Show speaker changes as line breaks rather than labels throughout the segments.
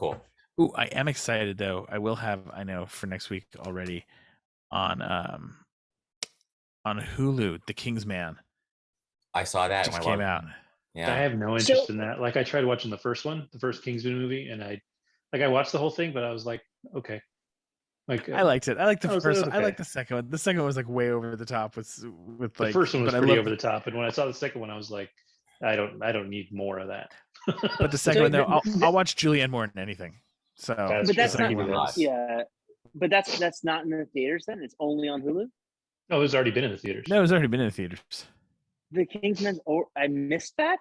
Cool.
Ooh, I am excited though. I know for next week already on Hulu, The King's Man
I saw that and
just
I
came
love.
out.
I
Yeah.
have no
So
interest in that. Like I tried watching the first one, the first Kingsman movie, and I watched the whole thing, but I was like, okay, like
I liked it. I liked the
it
first
was
one. I
okay.
liked the second one. The second one was like way over the top with
The
like,
first one was
but I
pretty
love
over the top, and when I saw the second one, I was like, I don't need more of that.
but the second
so
one though,
th-
I'll watch Julianne more than anything. So
That's
but
true.
that's
I
not
give you that.
Nice.
yeah. But that's not in the theaters then. It's only on Hulu.
Oh, it's already been in the theaters.
no, it's already been in the theaters.
The Kingsman's. Oh, I missed that.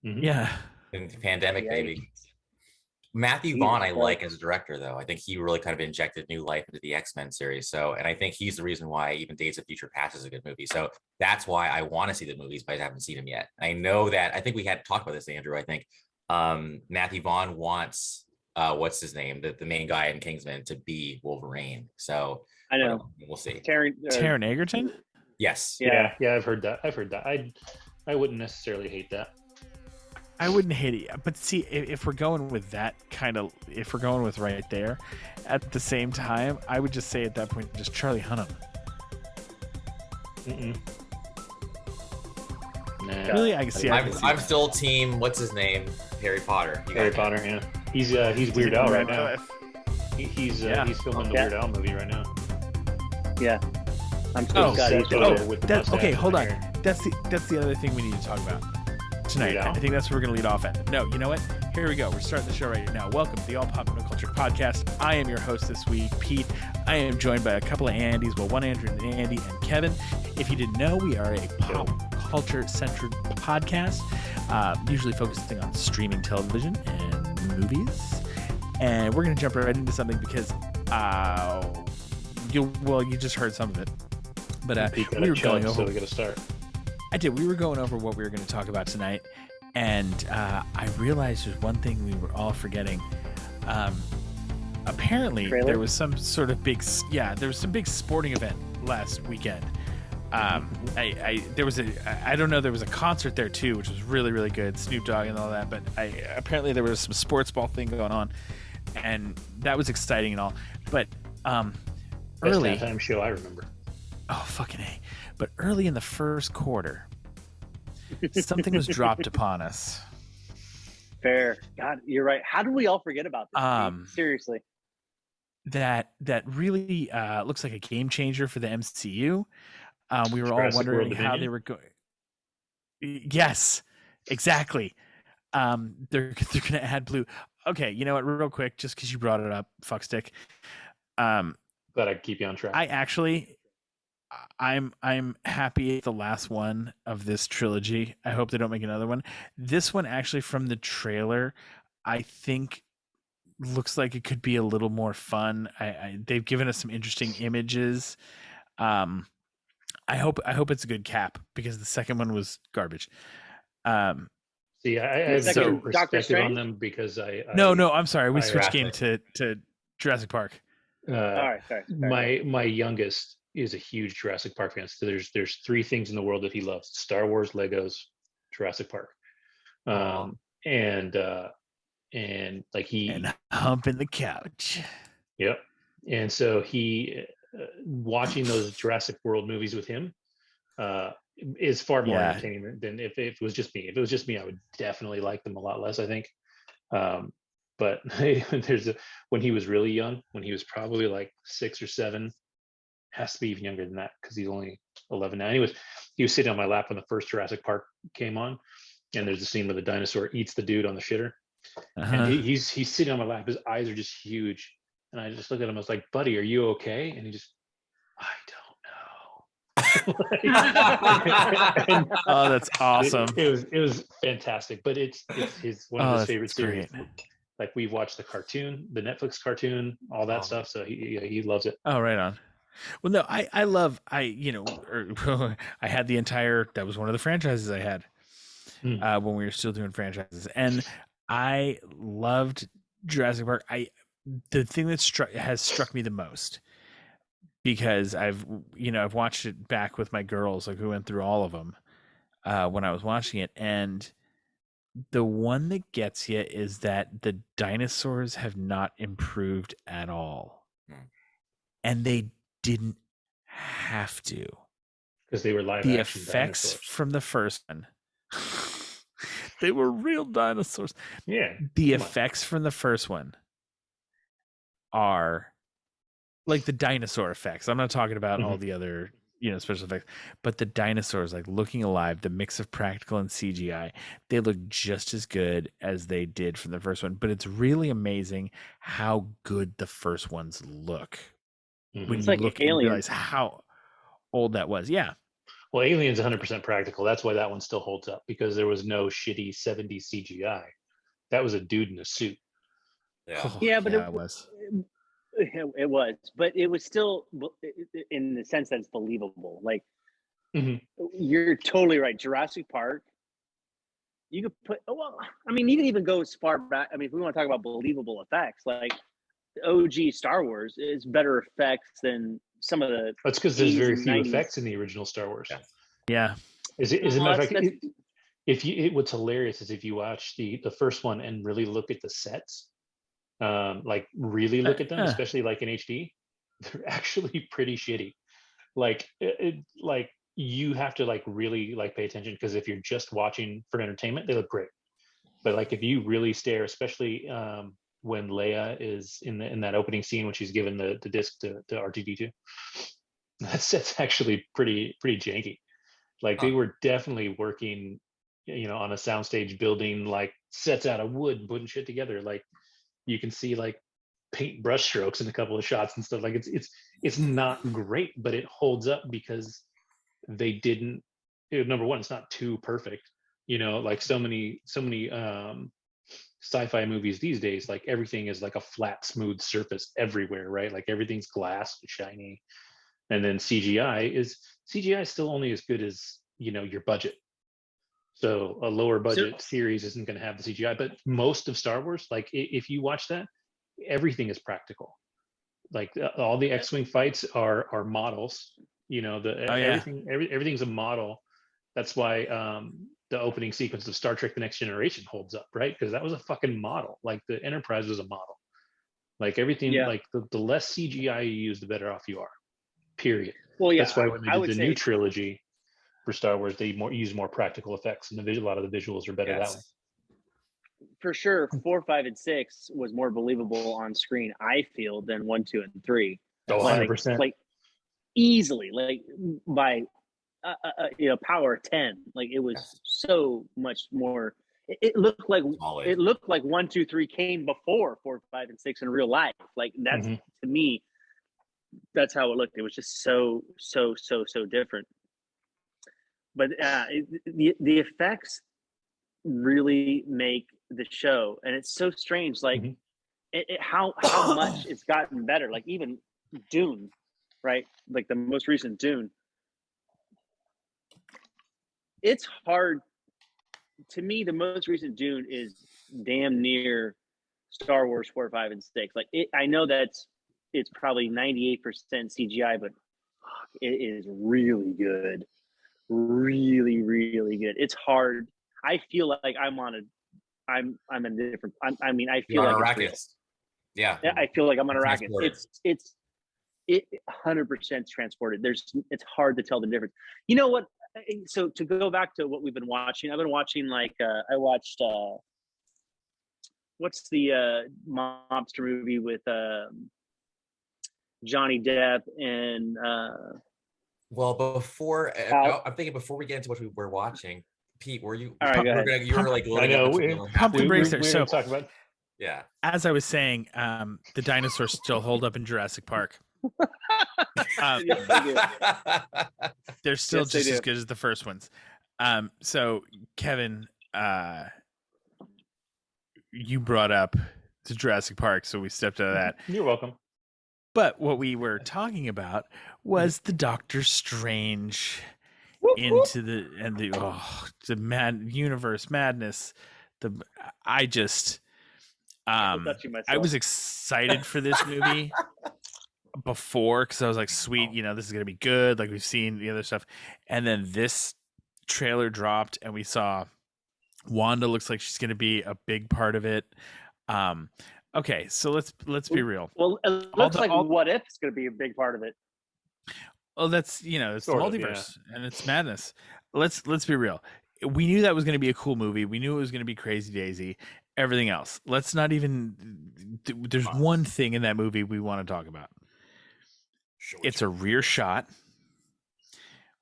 Mhm.
Yeah.
In the pandemic, baby.
Yikes.
Matthew
Jesus
Vaughn, I like
Christ.
as a director, though. I think he really kind of injected new life into the X-Men series. So, and I think he's the reason why even Days of Future Past is a good movie. So that's why I want to see the movies, but I haven't seen them yet. I know that, I think we had talked about this, Andrew. I think Matthew Vaughn wants, what's his name? The main guy in Kingsman to be Wolverine. So
I know.
we'll see.
Taron Egerton?
Yes.
Yeah.
Yeah, I've heard that. I wouldn't necessarily hate that.
I wouldn't hate it, but see, if we're going with that kind of, if we're going with right there, at the same time, I would just say at that point, just Charlie Hunnam.
Mm-mm. Nah.
Really, I can see. I can see
I'm
that.
still team, what's his name? Harry Potter. You
Harry
guys-
Potter, yeah. He's Weird Al right now. He's filming the
Yeah.
Weird Al movie right now.
Yeah. I'm so
Oh,
excited.
Seth
oh,
Rogen with the
that's
mustache
okay.
and
Hold
the
on.
hair.
That's the other thing we need to talk about tonight.
Weird Al?
I think that's what we're going to lead off at. No, you know what? Here we go. We're starting the show right now. Welcome to the All Pop Culture Podcast. I am your host this week, Pete. I am joined by a couple of Andys. Well, one Andrew and Andy and Kevin. If you didn't know, we are a pop culture-centered podcast, usually focusing on streaming television and movies. And we're going to jump right into something because, you just heard some of it. But
Peek at
we
a
were going
chug,
over.
so we got to start.
I did. We were going over what we were going to talk about tonight, and I realized there's one thing we were all forgetting. Apparently,
Trailer?
there was some sort of there was some big sporting event last weekend. There was I don't know, there was a concert there too, which was really, really good. Snoop Dogg and all that, but apparently there was some sports ball thing going on, and that was exciting and all. But
Best
early,
halftime show I remember.
oh fucking A! But early in the first quarter, something was dropped upon us.
Fair. God, you're right. How did we all forget about this?
Um,
Seriously.
That really looks like a game changer for the MCU. We were all
Jurassic
wondering
World
how
Dominion?
they were going. Yes, exactly. They're going to add Blue. Okay, you know what? Real quick, just because you brought it up, fuckstick.
Glad I keep you on track.
I'm happy at the last one of this trilogy. I hope they don't make another one. This one, actually, from the trailer, I think looks like it could be a little more fun. They've given us some interesting images. I hope it's a good cap, because the second one was garbage.
See, I have
The second
different
Doctor
perspective on
Strange?
them because
No, I'm sorry. We switched game
Jurassic.
to Jurassic Park.
All right. Sorry.
My youngest is a huge Jurassic Park fan. So there's three things in the world that he loves: Star Wars, Legos, Jurassic Park. And like he
And humping the couch.
Yep. And so he watching those Jurassic World movies with him is far more
Yeah.
entertaining than if it was just me. If it was just me, I would definitely like them a lot less, I think. But when he was really young, when he was probably like 6 or 7, has to be even younger than that because he's only 11 now. He was sitting on my lap when the first Jurassic Park came on, and there's a scene where the dinosaur eats the dude on the shitter.
Uh-huh.
And he's sitting on my lap. His eyes are just huge. And I just looked at him. I was like, buddy, are you okay? And he just, I don't know. And
Oh, that's awesome.
It was fantastic. But it's one of his favorite
that's
series.
great.
Like, we've watched the cartoon, the Netflix cartoon, all that stuff. So he loves it.
Oh, right on. Well, no, I had the entire, that was one of the franchises I had when we were still doing franchises, and I loved Jurassic Park. The thing that has struck me the most, because I've watched it back with my girls, like we went through all of them when I was watching it, and The one that gets you is that the dinosaurs have not improved at all.
Hmm.
And they didn't have to.
because they were live
The
action
effects
dinosaurs.
from the first one, they were real dinosaurs.
Yeah.
The
come on.
effects from the first one are like the dinosaur effects. I'm not talking about all the other, special effects, but the dinosaurs, like looking alive, the mix of practical and CGI, they look just as good as they did from the first one. But it's really amazing how good the first ones look when
It's
you
like
look and
Aliens.
realize how old that was. Yeah.
Well, Alien's 100% practical. That's why that one still holds up, because there was no shitty 70s CGI. That was a dude in a suit.
Yeah.
Oh,
Yeah, but
it was.
It was, but it was still in the sense that it's believable. Like you're totally right. Jurassic Park. You could put. Well, I mean, you can even go as far back. I mean, if we want to talk about believable effects, like OG Star Wars is better effects than some of the.
That's because there's
80s
very
and
few
90s.
effects in the original Star Wars.
Yeah.
As a matter of fact,
that's-
if you, what's hilarious is if you watch the first one and really look at the sets, like really look at them, especially like in HD, they're actually pretty shitty. Like like you have to like really like pay attention, because if you're just watching for entertainment, they look great. But like if you really stare, especially when Leia is in that opening scene when she's given the disc to R2D2, that set's actually pretty janky. Like they were definitely working, on a soundstage building like sets out of wood and putting shit together. Like you can see like paint brush strokes in a couple of shots and stuff. Like it's not great, but it holds up because they didn't. Number one, it's not too perfect. Like so many sci-fi movies these days, like everything is like a flat, smooth surface everywhere, right? Like everything's glass and shiny. And then CGI is still only as good as your budget. So a lower budget series isn't going to have the CGI, but most of Star Wars, like if you watch that, everything is practical. Like all the X-wing fights are models. Everything's a model. That's why the opening sequence of Star Trek: The Next Generation holds up, right? Because that was a fucking model. Like the Enterprise was a model. Like everything, like the less CGI you use, the better off you are. Period.
Well, yeah,
that's why when they did the new trilogy for Star Wars, they use more practical effects, and a lot of the visuals are better that way.
For sure, 4, 5, and 6 was more believable on screen, I feel, than 1, 2, and 3.
Oh, 100%.
Like easily, like by power 10. Like it was so much more. It looked like
Solid.
It looked like 1, 2, 3 came before 4, 5, and 6 in real life. Like that's to me. That's how it looked. It was just so different. But the effects really make the show, and it's so strange. Like how much it's gotten better. Like even Dune, right? Like the most recent Dune. It's hard to me. The most recent Dune is damn near Star Wars 4, 5, and 6. Like I know it's probably 98% CGI, but it is really good. Really, really good. It's hard. I feel like I'm a different. I mean, I feel like it's real.
Yeah.
I feel like I'm on a racket. It's 100% transported. It's hard to tell the difference. You know what? So to go back to what we've been watching, I've been watching I watched what's the mobster movie with Johnny Depp and
well, before I'm thinking before we get into what we were watching, Pete, were you?
All right, go ahead.
You were like,
I know.
Pump the brakes there. So
talk about.
Yeah.
As I was saying, the dinosaurs still hold up in Jurassic Park. They're still just as good as the first ones. So Kevin, you brought up to Jurassic Park, so we stepped out of that.
You're welcome.
But what we were talking about was the Doctor Strange into the universe madness. I was excited for this movie before, because I was like, sweet, this is gonna be good. Like we've seen the other stuff, and then this trailer dropped, and we saw Wanda looks like she's going to be a big part of it. Okay, so let's be real.
Well, it looks like What If is going to be a big part of it.
Oh, that's it's
Sort
the
of,
multiverse and it's madness. Let's be real. We knew that was going to be a cool movie. We knew it was going to be Crazy Daisy. Everything else. Let's not even. There's one thing in that movie we want to talk about. It's a rear shot.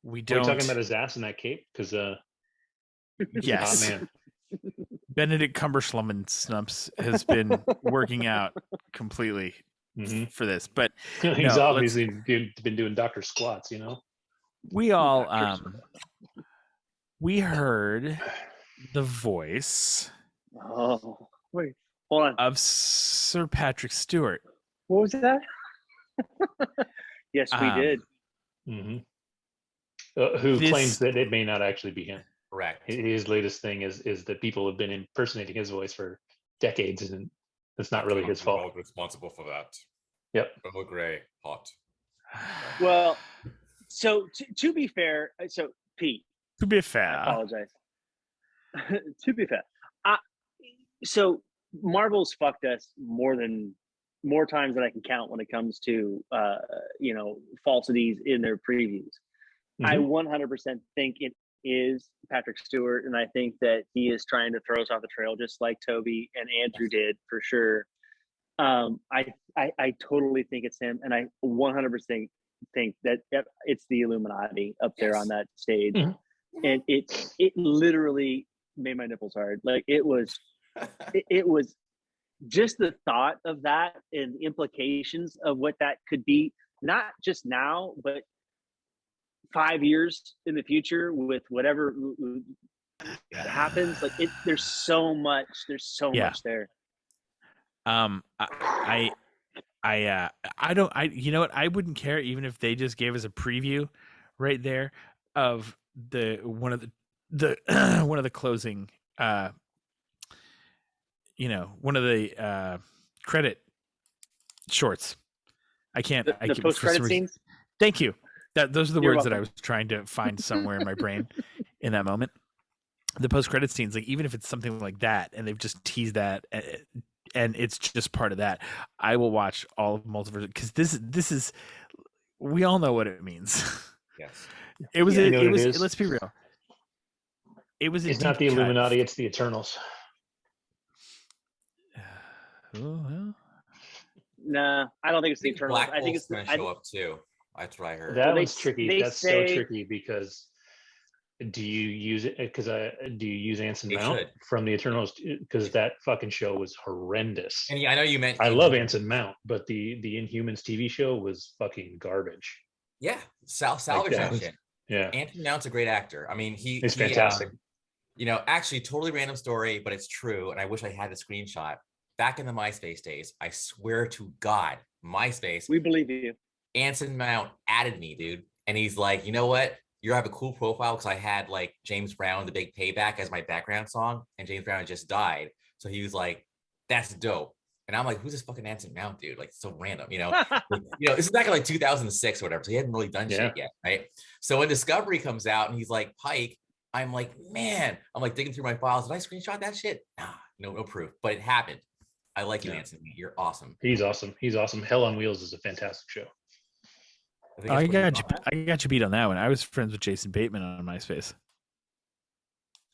We don't.
Are we talking about his ass in that cape? Because
yes,
man.
Benedict Cumbersnumps has been working out completely for this, but
he's obviously been doing Dr. Squats.
We all we heard the voice.
Oh, wait, hold on.
Of Sir Patrick Stewart.
What was that? Yes, we did.
Who claims that it may not actually be him.
Correct.
His latest thing is that people have been impersonating his voice for decades, and it's not really his fault.
Responsible for that.
Yep.
Bill Gray, hot.
Well, so to be fair, so Pete.
To be fair.
I apologize. To be fair. So Marvel's fucked us more times than I can count when it comes to falsities in their previews. I 100% think it is Patrick Stewart, and I think that he is trying to throw us off the trail, just like Toby and Andrew did for sure. I totally think it's him, and I 100% think that it's the Illuminati up there on that stage, and it literally made my nipples hard. Like it was just the thought of that and the implications of what that could be, not just now, but 5 years in the future with whatever happens. Like there's so much there.
I don't, you know what? I wouldn't care even if they just gave us a preview right there of one of the closing, one of the credit shorts. I can't.
The post-credit scenes.
Thank you. Those are the
You're
words
welcome.
that I was trying to find somewhere in my brain in that moment. The post-credit scenes, like even if it's something like that, and they've just teased that, and it's just part of that, I will watch all of Multiverse because this is we all know what it means.
Yes.
It was.
Yeah,
it was. Let's be real. It's
not the Illuminati, it's the Eternals.
Well.
Nah, I don't think it's the Eternals.
Black
I think it's
going to show up too. That's what I heard.
That
Well,
one's tricky. That's so
say-
tricky because do you use it? Do you use Anson
They
Mount
should.
from the Eternals? Because that fucking show was horrendous.
And I know you meant.
I love Anson Mount, but the Inhumans TV show was fucking garbage.
Yeah, salvage that
was-
shit.
Yeah,
Anthony Mount's a great actor. I mean,
he's fantastic.
Actually, totally random story, but it's true. And I wish I had the screenshot. Back in the MySpace days, I swear to God, MySpace.
We believe you.
Anson Mount added me, dude. And he's like, you know what? You have a cool profile because I had like James Brown, The Big Payback as my background song. And James Brown had just died. So he was like, that's dope. And I'm like, who's this fucking Anson Mount, dude? Like, so random, this is back in like 2006 or whatever. So he hadn't really done shit yet, right? So when Discovery comes out and he's like, Pike, I'm like, man, I'm like digging through my files. Did I screenshot that shit? Nah, no proof. But it happened. I like you, Anson. You're awesome.
He's awesome. Hell on Wheels is a fantastic show.
I got you beat on that one. I was friends with Jason Bateman on MySpace.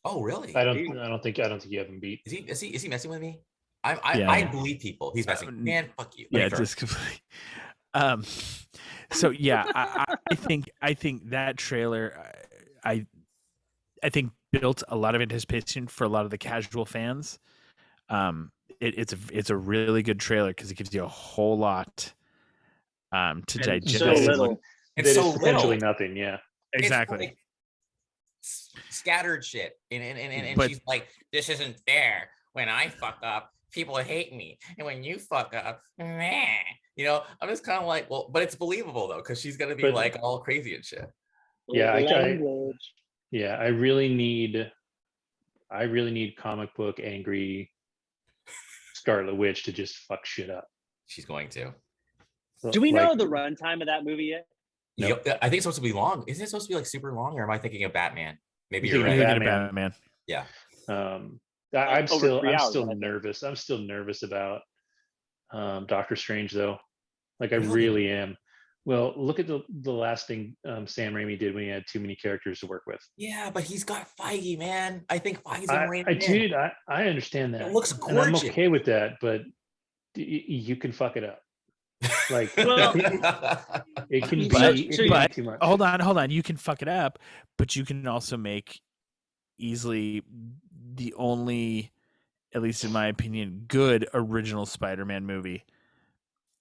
Oh, really?
I don't think you have him beat.
Is he messing with me? I believe people. He's messing. Man, fuck you.
Yeah, just completely. So yeah, I think that trailer, I think built a lot of anticipation for a lot of the casual fans. It's a really good trailer because it gives you a whole lot to digest.
So little.
It's so
potentially
little.
nothing. Yeah,
Exactly.
Like scattered shit, and
But-
she's like, "This isn't fair. When I fuck up, people hate me, and when you fuck up, meh." I'm just kind of like, well, but it's believable though because she's gonna be
But-
like all crazy and shit.
Yeah,
Language.
I really need comic book angry Scarlet Witch to just fuck shit up.
She's going to.
Do we know the runtime of that movie yet?
No.
Yep, I think it's supposed to be long. Isn't it supposed to be like super long, or am I thinking of Batman? Maybe
You're
you're
thinking
right.
of
Batman.
Yeah.
I'm
Over 3 hours,
still
I think.
nervous. I'm still nervous about Doctor Strange though. Like I
Really?
really am. Well, look at the last thing Sam Raimi did when he had too many characters to work with.
Yeah, but he's got Feige, man. I think Feige's gonna rein it in.
Dude, I understand that.
It looks
and I'm
gorgeous.
okay with that, but you can fuck it up. Like
Well,
it can be,
But-
it can
but-
be too much.
Hold on. You can fuck it up, but you can also make easily the only, at least in my opinion, good original Spider-Man movie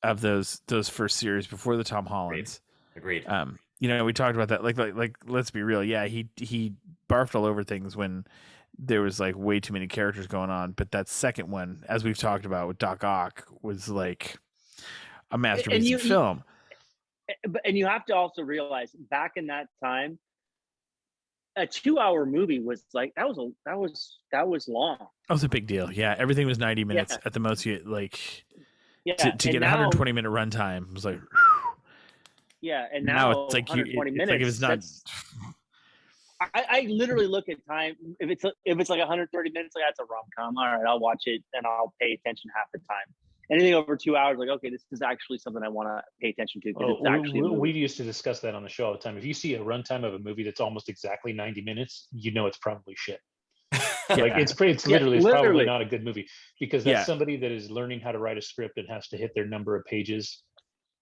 of those first series before the Tom Hollands.
Agreed.
We talked about that. Like let's be real. Yeah, he barfed all over things when there was like way too many characters going on. But that second one, as we've talked about with Doc Ock, was like a masterpiece of film.
And you have to also realize back in that time, a 2-hour movie was like that was long.
That was a big deal. Yeah, everything was 90 minutes
Yeah.
at the most. You like
Yeah,
to get 120-minute runtime was like.
Yeah, and
Now it's like
120
it's
minutes.
like if it's not.
I literally look at time. If it's like 130 minutes, like that's a rom-com. All right, I'll watch it and I'll pay attention half the time. Anything over 2 hours, like okay, this is actually something I want to pay attention to.
Oh,
It's actually
we used to discuss that on the show all the time. If you see a runtime of a movie that's almost exactly 90 minutes, you know it's probably shit. Like it's literally probably not a good movie because that's somebody that is learning how to write a script and has to hit their number of pages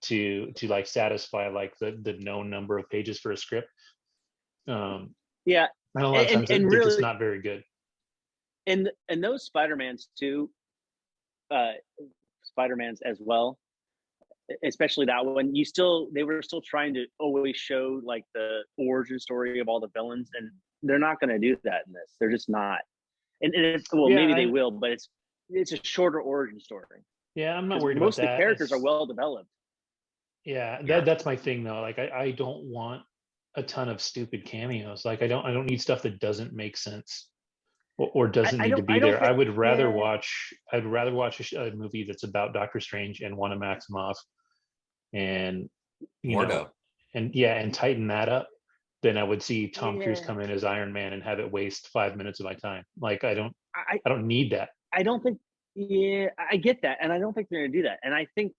to like satisfy like the known number of pages for a script. And a lot of times they're just not very good.
And those Spider-Mans too, Spider-Mans as well, especially that one. They were still trying to always show like the origin story of all the villains, and they're not going to do that in this. They're just not. And maybe they will, but it's a shorter origin story.
Yeah, I'm not worried about
most
that.
Most of the characters are well developed.
Yeah, that's my thing though. Like I don't want a ton of stupid cameos. Like I don't need stuff that doesn't make sense or doesn't need to be there. I would rather watch a movie that's about Doctor Strange and Wanda Maximoff and and tighten that up than I would see Tom Cruise come in as Iron Man and have it waste 5 minutes of my time. Like I don't need that.
I don't think I get that, and I don't think they're gonna do that. And I think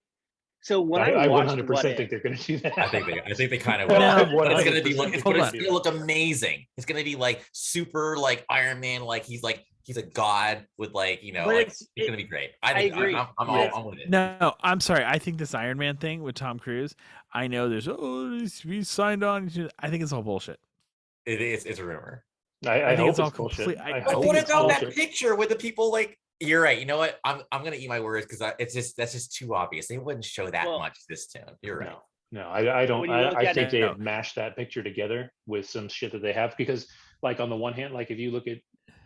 so when
I 100% think they're going to do that.
I think they kind of will. It's going to be it's going to look amazing. It's going to be like super like Iron Man, like he's a god with like it's going to be great. I agree. I'm with it.
No, I'm sorry. I think this Iron Man thing with Tom Cruise. I know he's signed on. I think it's all bullshit.
It is. It's a rumor.
I think it's all
complete.
What about that picture with the people like? You're right. You know what? I'm gonna eat my words because that's just too obvious. They wouldn't show that much this tune. You're right.
No, I don't. I think they have mashed that picture together with some shit that they have because, like, on the one hand, like if you look at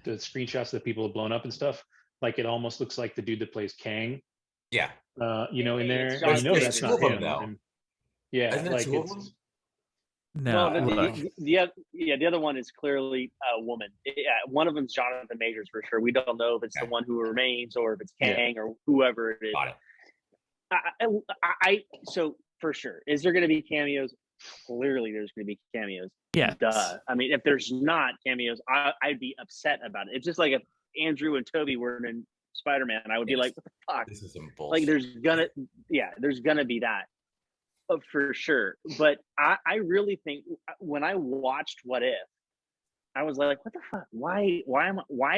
the screenshots that people have blown up and stuff, like it almost looks like the dude that plays Kang.
Yeah.
In there,
that's not him.
Yeah,
isn't it two of them?
No,
the other one is clearly a woman. One of them's Jonathan Majors for sure. We don't know if it's the one who remains or if it's Kang or whoever it is.
Got it.
So for sure, is there going to be cameos? Clearly, there's going to be cameos.
Yeah.
Duh. I mean, if there's not cameos, I'd be upset about it. It's just like if Andrew and Toby were in Spider-Man, I would be like, "What the fuck?"
This is some bullshit.
Like, there's gonna be that. For sure. But I really think when I watched What If, I was like, what the fuck? Why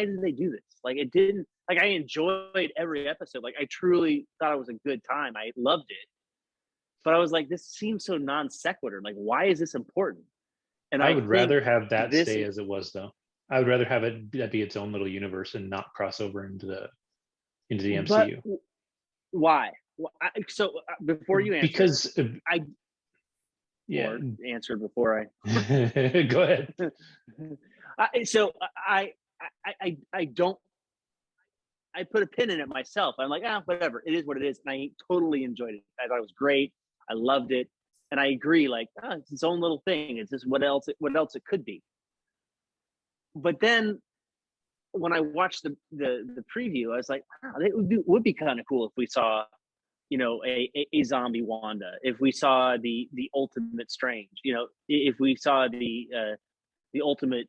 did they do this? Like it didn't like I enjoyed every episode. Like I truly thought it was a good time. I loved it. But I was like, this seems so non sequitur. Like, why is this important? And
I would rather have that stay as it was though. I would rather have it be its own little universe and not cross over into the MCU.
But why? So before you answer,
because
I answered before
I go ahead.
I don't. I put a pin in it myself. I'm like, whatever. It is what it is, and I totally enjoyed it. I thought it was great. I loved it, and I agree. Like, it's its own little thing. It's just what else it could be. But then when I watched the preview, I was like, it would be kind of cool if we saw, a zombie Wanda, if we saw the ultimate Strange, if we saw the ultimate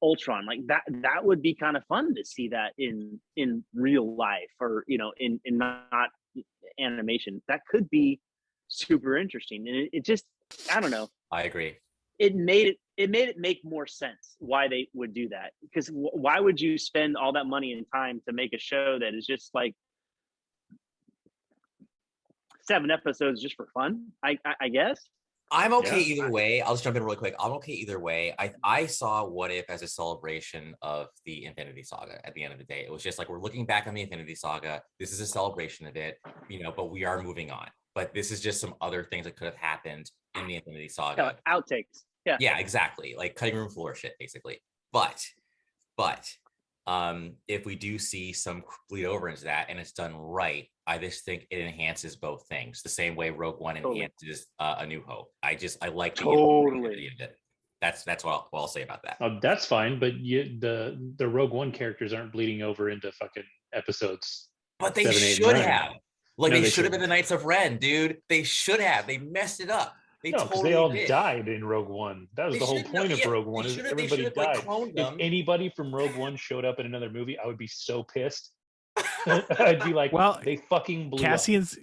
Ultron. Like that would be kind of fun to see that in real life, or in not animation. That could be super interesting, and it just, I don't know.
I agree.
It made it make more sense why they would do that, because why would you spend all that money and time to make a show that is just like 7 episodes just for fun? I guess.
I'm okay either way. I'll just jump in really quick. I'm okay either way. I saw What If as a celebration of the Infinity Saga at the end of the day. It was just like, we're looking back on the Infinity Saga. This is a celebration of it, but we are moving on. But this is just some other things that could have happened in the Infinity Saga.
Like outtakes. Yeah.
Yeah, exactly. Like cutting room floor shit, basically. But if we do see some bleed over into that and it's done right, I just think it enhances both things the same way Rogue One enhances A New Hope. I like the
totally
of it. That's what I'll say about that.
Oh, that's fine, but the Rogue One characters aren't bleeding over into fucking episodes.
But they
7, 8,
should
9.
have. Like,
No,
they should have been the Knights of Ren, dude. They should have. They messed it up. They all
died in Rogue One. That was the whole point of Rogue One. Is everybody died. If anybody from Rogue One showed up in another movie, I would be so pissed. I'd be like, well, they fucking blew
Cassian's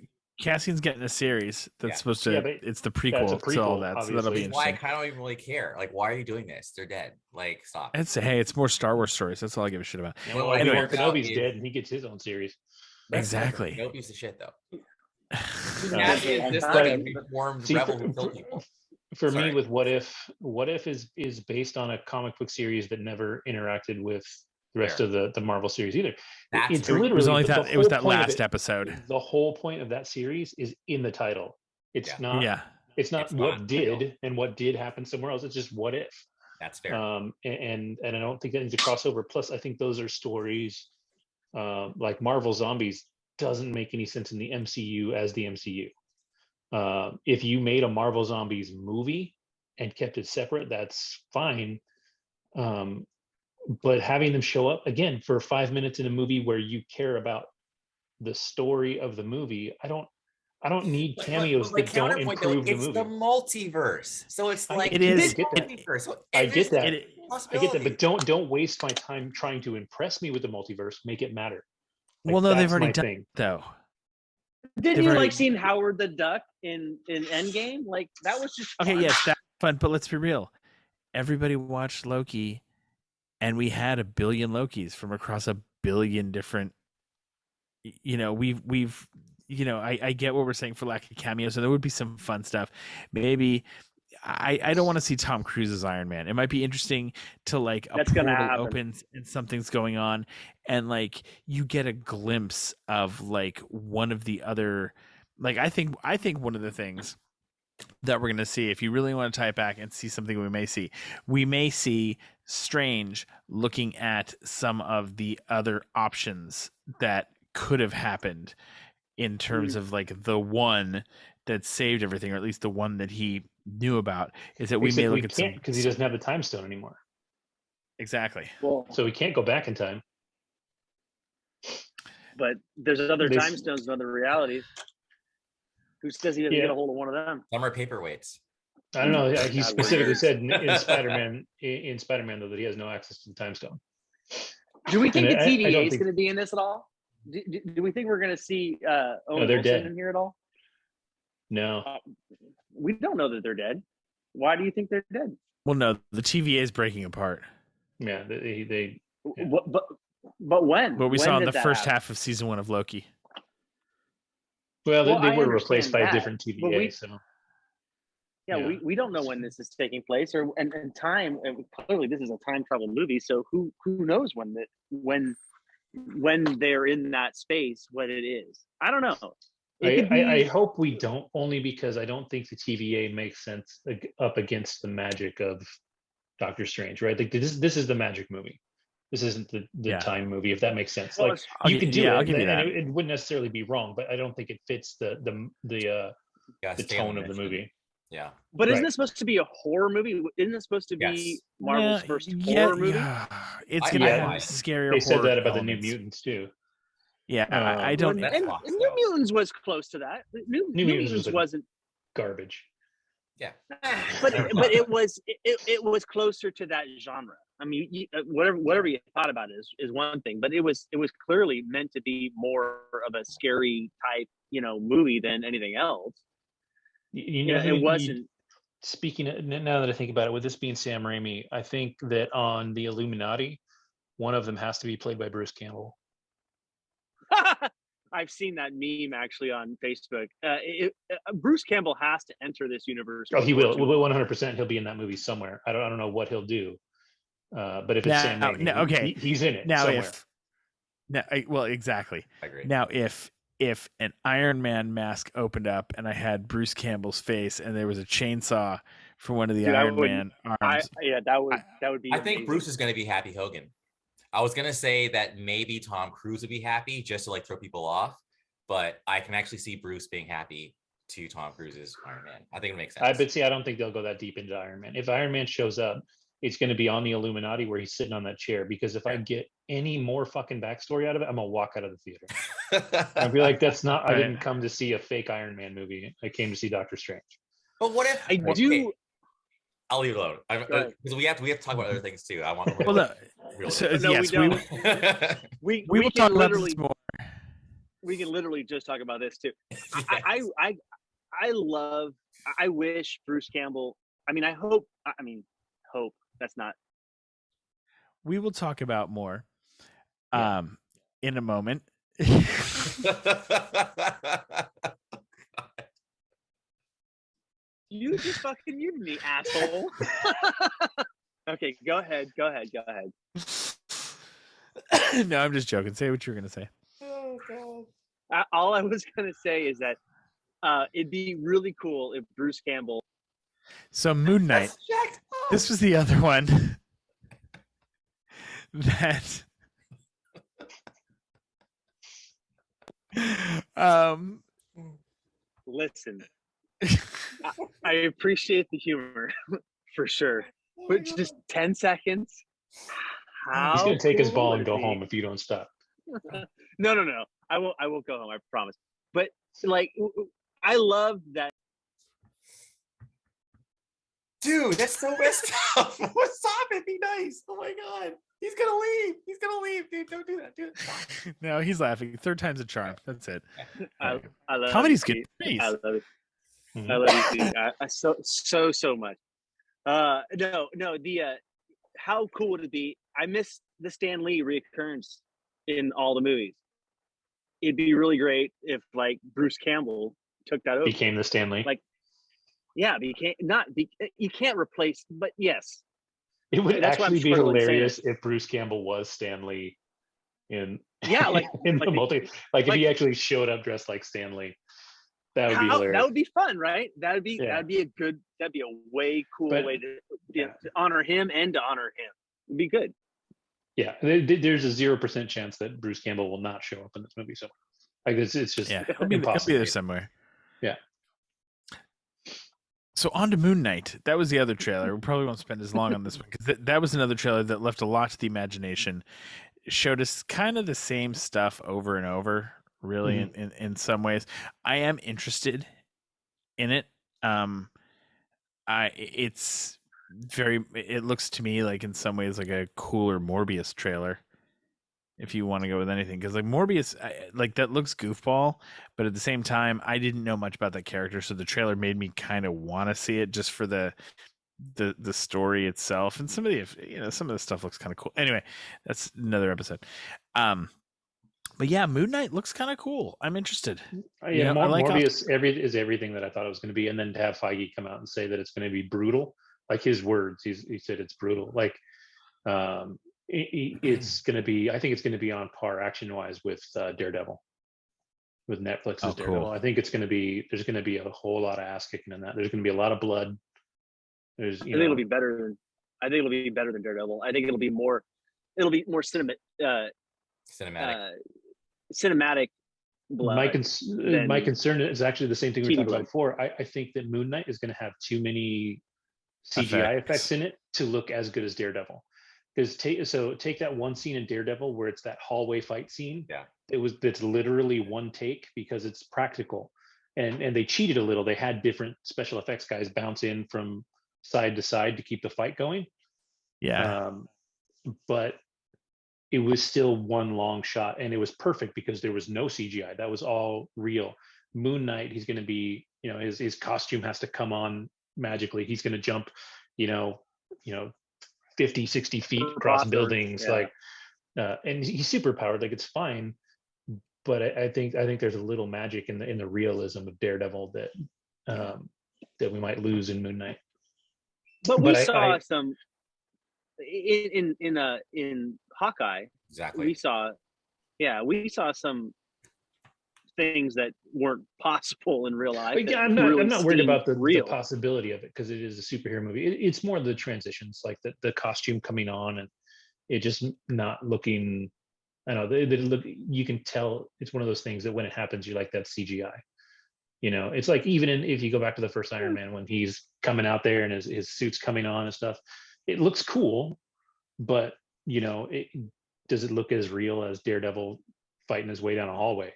getting a series that's supposed to. It's the prequel to all that, so that'll be interesting.
Why I kind of don't even really care. Like, why are you doing this? They're dead. Like, stop.
I'd say, hey, it's more Star Wars stories. That's all I give a shit about.
Well, anyway, Kenobi's dead, and he gets his own series.
Exactly.
Kenobi's the shit, though. Cassian is just like a reformed rebel who killed people.
For me, with What If is based on a comic book series that never interacted with the rest of the Marvel series either. It's literally,
it was only that. It was that last episode.
The whole point of that series is in the title. It's not. Yeah. It's not what did and what did happen somewhere else. It's just what if.
That's fair.
And I don't think that needs a crossover. Plus, I think those are stories like Marvel Zombies doesn't make any sense in the MCU as the MCU. If you made a Marvel Zombies movie and kept it separate, that's fine. But having them show up again for 5 minutes in a movie where you care about the story of the movie, I don't need cameos that don't improve the movie.
It's the multiverse, so it's like
it is. I get that, but don't waste my time trying to impress me with the multiverse. Make it matter.
Like, well, no, they've already done it, though.
Didn't you like seeing Howard the Duck in Endgame? Like, that was just fun.
Okay, yes, that's fun, but let's be real. Everybody watched Loki, and we had 1 billion Lokis from across 1 billion different. We've I get what we're saying for lack of cameos, so there would be some fun stuff. Maybe I don't want to see Tom Cruise's Iron Man. It might be interesting to like a portal opens and something's going on, and like you get a glimpse of like one of the other. Like I think one of the things that we're going to see, if you really want to tie it back and see something we may see Strange looking at some of the other options that could have happened in terms of like the one that saved everything, or at least the one that he knew about, is that we may look at some,
because he doesn't have the time stone anymore.
Exactly.
Well, so he can't go back in time.
But there's other time stones and other realities. Who says he doesn't get a hold of one of them?
Some are paperweights.
I don't know. He specifically said in Spider-Man, though, that he has no access to the time stone.
Do we think the TVA is going to be in this at all? Do we think we're going to see Owen Wilson in here at all?
No.
We don't know that they're dead. Why do you think they're dead?
Well, no, the TVA is breaking apart.
Yeah, they
But when?
What we saw in the first half of season 1 of Loki.
Well, they were replaced by a different TVA.
We don't know when this is taking place, and time. Clearly, this is a time travel movie, so who knows when they're in that space, what it is? I don't know.
I hope we don't, only because I don't think the TVA makes sense up against the magic of Doctor Strange, right? Like this is the magic movie. This isn't the time movie, if that makes sense.
Well,
like you could do it,
I'll give you that.
It wouldn't necessarily be wrong, but I don't think it fits the tone of the movie.
Yeah.
But isn't this supposed to be a horror movie? Isn't it supposed to be Marvel's first horror movie?
Yeah. It's gonna have scarier.
They said that about
elements.
the New Mutants too.
Yeah, I don't.
And New Mutants was close to that. New Mutants wasn't
garbage.
Yeah.
but it was closer to that genre. I mean, whatever you thought about it is one thing, but it was clearly meant to be more of a scary type, movie than anything else. It wasn't.
Speaking of, now that I think about it, with this being Sam Raimi, I think that on the Illuminati, one of them has to be played by Bruce Campbell.
I've seen that meme actually on Facebook. Bruce Campbell has to enter this universe.
Oh, he will. 100%. He'll be in that movie somewhere. I don't know what he'll do. But if it's Sam Raimi, he's in it
now
somewhere.
Well, exactly.
I agree.
Now, if an Iron Man mask opened up and I had Bruce Campbell's face and there was a chainsaw for one of the Iron Man arms,
that would be.
I think Bruce is going to be Happy Hogan. I was going to say that maybe Tom Cruise would be happy just to like throw people off, but I can actually see Bruce being happy to Tom Cruise's Iron Man. I think it makes sense.
I don't think they'll go that deep into Iron Man. If Iron Man shows up, it's going to be on the Illuminati where he's sitting on that chair, because if I get any more fucking backstory out of it, I'm going to walk out of the theater. I'd be like, that's not, I didn't come to see a fake Iron Man movie. I came to see Doctor Strange.
But what if
I do?
I'll leave it alone because we have to talk about other things too. I want to.
Well, no,
we
will talk about this more.
We can literally just talk about this too. Yes. I wish Bruce Campbell. I mean, hope. That's not.
We will talk about more in a moment.
You just fucking muted me, asshole. Okay, go ahead.
No, I'm just joking. Say what you were gonna say.
Oh God.
All I was gonna say is that it'd be really cool if Bruce Campbell.
So Moon Knight. This was the other one that.
Listen. I appreciate the humor for sure, but just 10 seconds.
He's gonna take his ball and go home if you don't stop.
No. I will go home. I promise. But like, I love that.
Dude, that's so messed up. Stop it. Be nice. Oh my God. He's gonna leave, dude. Don't do that, dude.
No, he's laughing. Third time's a charm. That's it.
I love
comedy's good.
I love it. I love you, Steve. So much. The how cool would it be? I miss the Stan Lee reoccurrence in all the movies. It'd be really great if like Bruce Campbell took that over.
Became the Stan Lee.
Like, yeah, you can't replace, but yes.
It would actually be hilarious if Bruce Campbell was Stan Lee in in the multi. Like if he actually showed up dressed like Stan Lee. That would be hilarious.
That would be fun, right? That'd be a way cool way to honor him and to honor him. It'd be good.
Yeah, there's a 0% chance that Bruce Campbell will not show up in this movie. So, like, it's just
impossible. He'll be there somewhere.
Yeah.
So on to Moon Knight. That was the other trailer. We probably won't spend as long on this one because that was another trailer that left a lot to the imagination. It showed us kind of the same stuff over and over. Really, in some ways, I am interested in it. It looks to me like in some ways like a cooler Morbius trailer, if you want to go with anything, because like Morbius, like that looks goofball, but at the same time, I didn't know much about that character, so the trailer made me kind of want to see it just for the story itself, and some of the stuff looks kind of cool. Anyway, that's another episode. But yeah, Moon Knight looks kind of cool. I'm interested.
Yeah, Morbius is everything that I thought it was going to be, and then to have Feige come out and say that it's going to be brutal, like his words, he said it's brutal. Like, it's going to be. I think it's going to be on par action-wise with Daredevil, with Netflix's Daredevil. Cool. I think it's going to be. There's going to be a whole lot of ass kicking in that. There's going to be a lot of blood. I think it'll be better than Daredevil. I think it'll be more cinematic blood. My concern is actually the same thing we talked about before. I think that Moon Knight is going to have too many CGI effects in it to look as good as Daredevil. Because take that one scene in Daredevil where it's that hallway fight scene.
Yeah,
it's literally one take because it's practical, and they cheated a little. They had different special effects guys bounce in from side to side to keep the fight going.
Yeah.
But it was still one long shot, and it was perfect because there was no CGI. That was all real. Moon Knight, he's going to be, his costume has to come on magically. He's going to jump, 50, 60 feet across buildings, like, and he's super powered. Like, it's fine. But I think there's a little magic in the realism of Daredevil that we might lose in Moon Knight.
But we saw some in Hawkeye.
Exactly.
We saw some things that weren't possible in real life.
Yeah, I'm not worried about the possibility of it, because it is a superhero movie. It's more the transitions, like the costume coming on and it just not looking. I don't know. They look. You can tell it's one of those things that when it happens, you're like, that's CGI. It's like, even if you go back to the first Iron Man, when he's coming out there and his suit's coming on and stuff, it looks cool, but does it look as real as Daredevil fighting his way down a hallway?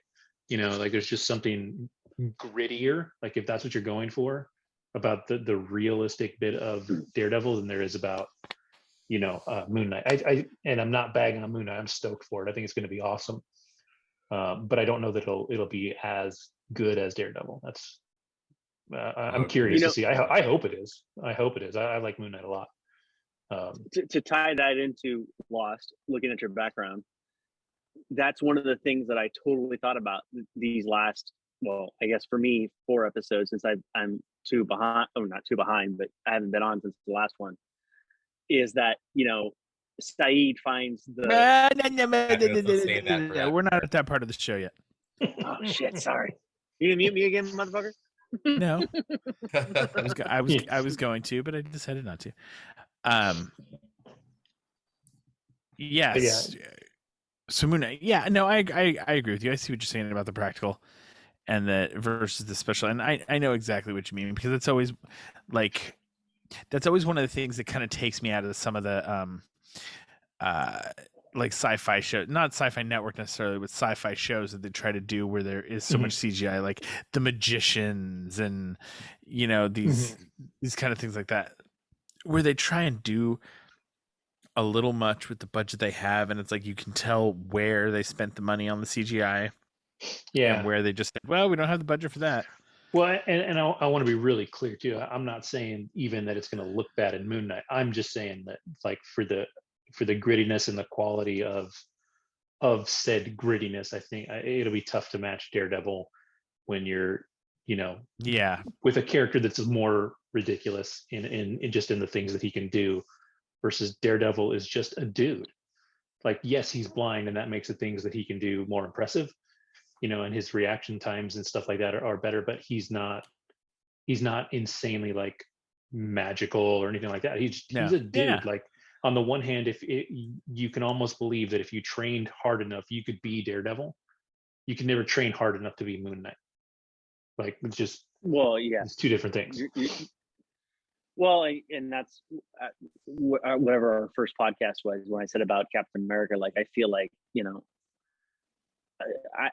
Like, there's just something grittier, like, if that's what you're going for, about the realistic bit of Daredevil than there is about Moon Knight. And I'm not bagging on Moon Knight. I'm stoked for it. I think it's going to be awesome. But I don't know that it'll be as good as Daredevil. That's I'm curious to see. I hope it is. I like Moon Knight a lot.
To tie that into Lost, looking at your background, that's one of the things that I totally thought about these last, well, I guess for me, 4 episodes, since I'm too behind. Oh, not too behind, but I haven't been on since the last one. Is that Saeed finds the.
We're not at that part of the show yet.
Oh shit! Sorry. You gonna mute me again, motherfucker?
No. I was going to, but I decided not to. Yes. Yeah. So Moon Knight. Yeah. No, I agree with you. I see what you're saying about the practical and the versus the special, and I know exactly what you mean, because it's always like. That's always one of the things that kind of takes me out of some of the like sci-fi show, not Sci-Fi Network necessarily, but sci-fi shows that they try to do where there is so much CGI, like The Magicians and these kind of things like that, where they try and do a little much with the budget they have, and it's like you can tell where they spent the money on the CGI, and where they just said, well, we don't have the budget for that.
Well, and I want to be really clear too. I'm not saying even that it's going to look bad in Moon Knight. I'm just saying that, like, for the grittiness and the quality of said grittiness, I think it'll be tough to match Daredevil when you're with a character that's more ridiculous in just in the things that he can do, versus Daredevil is just a dude. Like, yes, he's blind, and that makes the things that he can do more impressive. And his reaction times and stuff like that are better, but he's not insanely, like, magical or anything like that. He's a dude. Yeah. Like, on the one hand, you can almost believe that if you trained hard enough, you could be Daredevil. You can never train hard enough to be Moon Knight. Like, it's just, it's two different things.
Well, and that's whatever our first podcast was, when I said about Captain America. Like, I feel like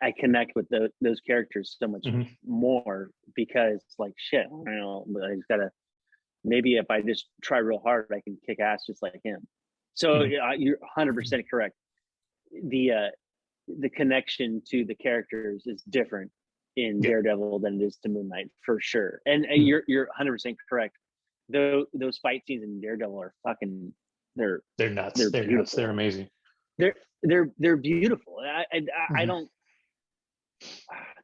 I connect with those characters so much more, because, like, shit, I just gotta, maybe if I just try real hard, I can kick ass just like him. So you're 100% correct. The connection to the characters is different in Daredevil than it is to Moon Knight, for sure. And you're 100% correct. Those fight scenes in Daredevil are fucking, they're nuts. They're nuts.
They're amazing.
They're beautiful. I don't.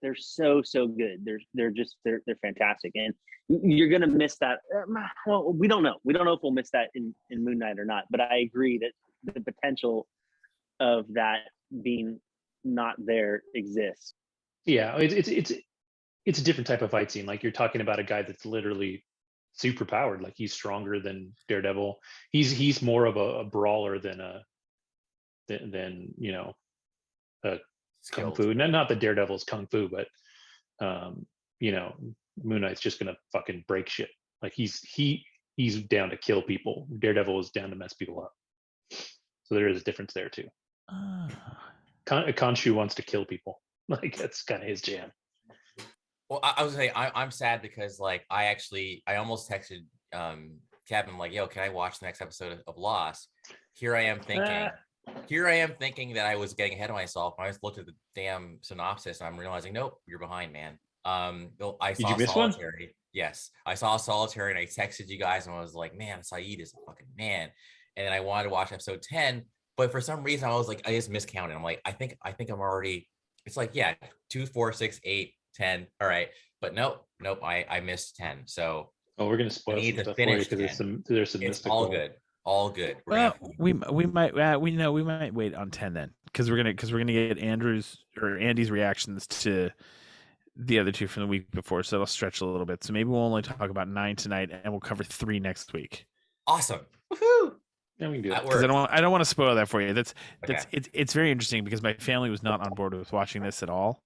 They're so good. They're fantastic, and you're gonna miss that. Well, we don't know. We don't know if we'll miss that in Moon Knight or not. But I agree that the potential of that being not there exists.
Yeah, it's a different type of fight scene. Like, you're talking about a guy that's literally super powered. Like, he's stronger than Daredevil. He's more of a brawler than kung fu. Not that Daredevil's kung fu, but Moon Knight's just gonna fucking break shit. Like, he's down to kill people. Daredevil is down to mess people up. So there is a difference there too. Khonshu wants to kill people. Like, that's kind of his jam.
Well, I was gonna say I'm sad because like I almost texted Kevin like, yo, can I watch the next episode of Lost? Here I am thinking that I was getting ahead of myself. I just looked at the damn synopsis and I'm realizing, nope, you're behind, man. I
Did
saw
you miss one?
Solitary. Yes, I saw Solitary and I texted you guys and I was like, man, Saeed is a fucking man. And then I wanted to watch episode 10, but for some reason I was like, I just miscounted. I'm like, I think I'm already. It's like, yeah, 2, 4, 6, 8, 10. All right, but nope, I missed 10. So
Oh, we're gonna
I
spoil
need
some
to
stuff for you
finish
because
10.
there's some
It's
mystical.
all good.
Well, we might we might wait on 10 then, because we're gonna get Andy's reactions to the other two from the week before, so it'll stretch a little bit. So maybe we'll only talk about 9 tonight, and we'll cover 3 next week.
Awesome. Woohoo!
Yeah, we can do that.
Because I don't want to spoil that for you. That's
Okay.
it's very interesting because my family was not on board with watching this at all.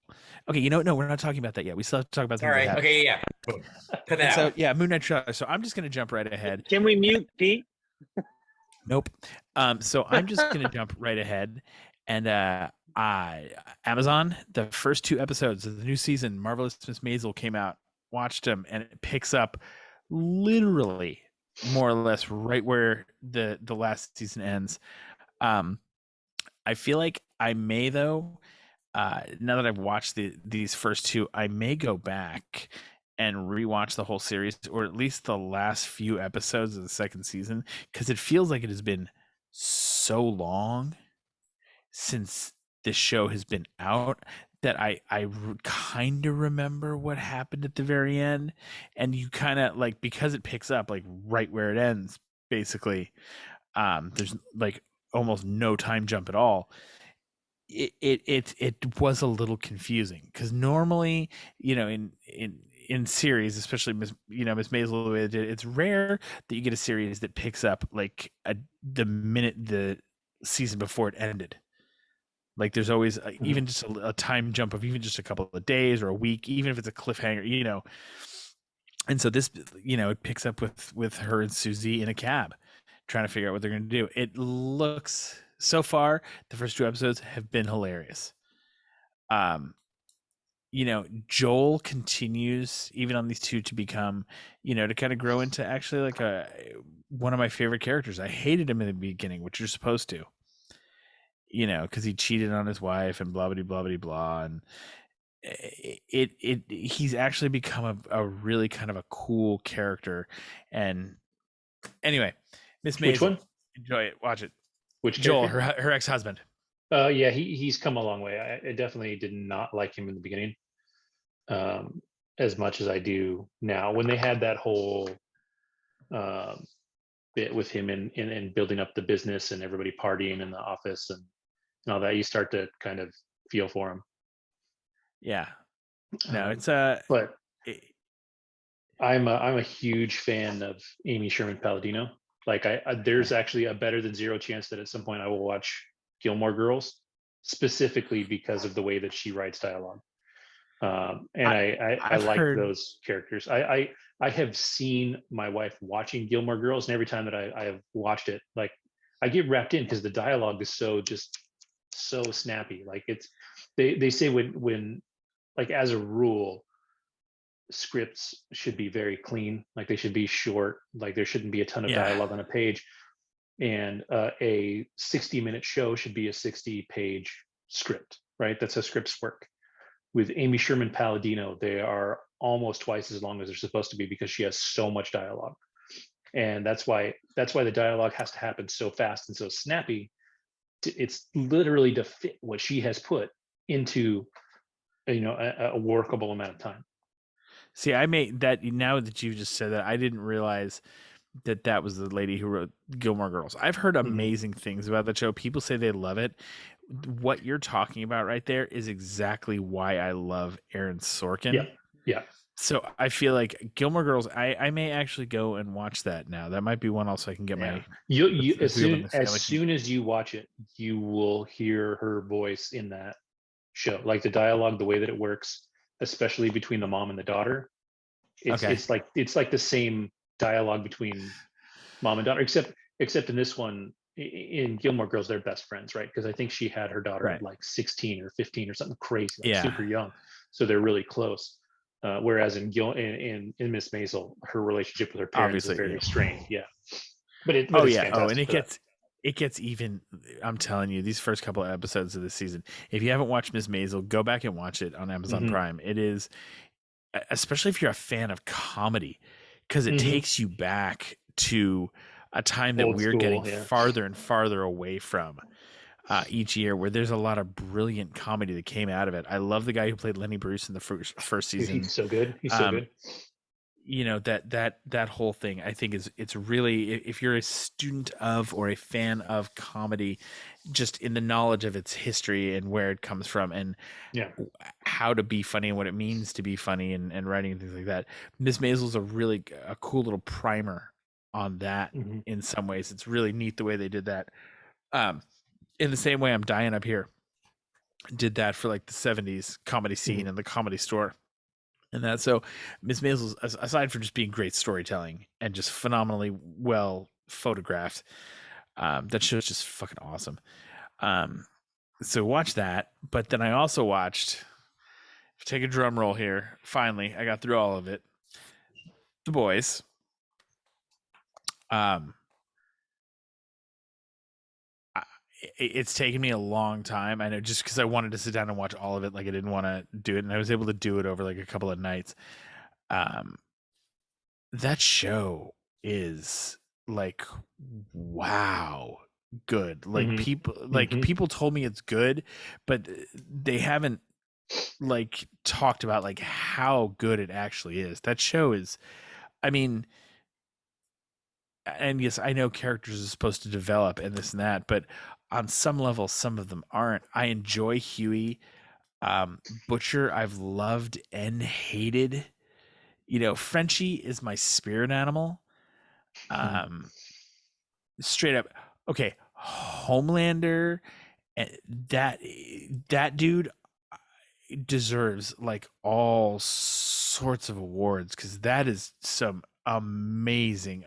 Okay, no, we're not talking about that yet. We still have to talk about
All
things.
right. Okay. Yeah. Boom. Cut that
So
out.
yeah, Moon Knight trailer. So I'm just gonna jump right ahead.
Can we mute Pete?
Nope. So I'm just gonna jump right ahead, and Amazon, the first 2 episodes of the new season, Marvelous Miss Maisel, came out. Watched them, and it picks up literally more or less right where the last season ends. I feel like I may though, now that I've watched these first 2, I may go back and rewatch the whole series, or at least the last few episodes of the second season, because it feels like it has been so long since this show has been out that I kind of remember what happened at the very end, and you kind of like, because it picks up like right where it ends, basically. There's like almost no time jump at all. It was a little confusing because normally, in series, especially Miss Maisel, the way it did, it's rare that you get a series that picks up like the minute the season before it ended. Like there's always even just a time jump of even just a couple of days or a week, even if it's a cliffhanger, And so this, it picks up with her and Susie in a cab, trying to figure out what they're going to do. It looks, so far, the first 2 episodes have been hilarious. Joel continues even on these 2 to become, to kind of grow into actually like one of my favorite characters. I hated him in the beginning, which you're supposed to. Because he cheated on his wife and blah blah blah blah blah, and he's actually become a really kind of a cool character. And anyway, Miss Maisel,
Which one?
Enjoy it, watch it.
Which
Joel,
character?
her ex-husband.
Yeah, he's come a long way. I definitely did not like him in the beginning, as much as I do now. When they had that whole bit with him in building up the business and everybody partying in the office and all that, you start to kind of feel for him.
Yeah. No, it's
but I'm a huge fan of Amy Sherman Palladino. Like there's actually a better than zero chance that at some point I will watch Gilmore Girls, specifically because of the way that she writes dialogue. And I like those characters. I have seen my wife watching Gilmore Girls, and every time that I have watched it, like I get wrapped in because the dialogue is so snappy. Like they say when like as a rule, scripts should be very clean. Like they should be short. Like there shouldn't be a ton of dialogue on a page. And a 60-minute show should be a 60-page script, right? That's how scripts work. With Amy Sherman Palladino, they are almost twice as long as they're supposed to be because she has so much dialogue. And that's why the dialogue has to happen so fast and so snappy. It's literally to fit what she has put into a workable amount of time.
See, I made that, now that you just said that, I didn't realize that was the lady who wrote Gilmore Girls. I've heard amazing things about the show. People say they love it. What you're talking about right there is exactly why I love Aaron Sorkin.
Yeah.
So I feel like Gilmore Girls, I may actually go and watch that now. That might be one also I can get my.
As soon as you watch it, you will hear her voice in that show. Like the dialogue, the way that it works, especially between the mom and the daughter. It's like the same dialogue between mom and daughter, except in this one, in Gilmore Girls, they're best friends, right? Because I think she had her daughter at like 16 or 15 or something crazy, like super young. So they're really close. Whereas in Miss Maisel, her relationship with her parents
Obviously,
is very
yeah.
strained. Yeah, but it's
And
fantastic for that.
it gets even. I'm telling you, these first couple of episodes of this season, if you haven't watched Miss Maisel, go back and watch it on Amazon
Mhm.
Prime. It is, especially if you're a fan of comedy, because it
Mhm.
takes you back to a time that
Old
we're
school,
getting
yeah.
farther and farther away from each year, where there's a lot of brilliant comedy that came out of it. I love the guy who played Lenny Bruce in the first season.
He's so good. He's so good.
You know, that whole thing, I think, it's really, if you're a student of or a fan of comedy, just in the knowledge of its history and where it comes from and
Yeah.
how to be funny and what it means to be funny and writing and things like that, Miss Maisel's a cool little primer on that.
Mhm.
In some ways, it's really neat the way they did that. In the same way, I'm Dying Up Here did that for like the 70s comedy scene and the Comedy Store. And that, so Miss Maisel's, aside from just being great storytelling and just phenomenally well photographed, that show's just fucking awesome. So watch that. But then I also watched, take a drum roll here. Finally, I got through all of it. The Boys. It's taken me a long time. I know, just because I wanted to sit down and watch all of it. Like, I didn't want to do it, and I was able to do it over like a couple of nights. That show is like, wow, good. Like, people told me it's good, but they haven't like talked about like how good it actually is. That show is, I mean, and yes, I know characters are supposed to develop and this and that, but on some level, some of them aren't. I enjoy Huey. Butcher, I've loved and hated. You know, Frenchie is my spirit animal. Straight up. Okay, Homelander, that dude deserves like all sorts of awards, because that is some amazing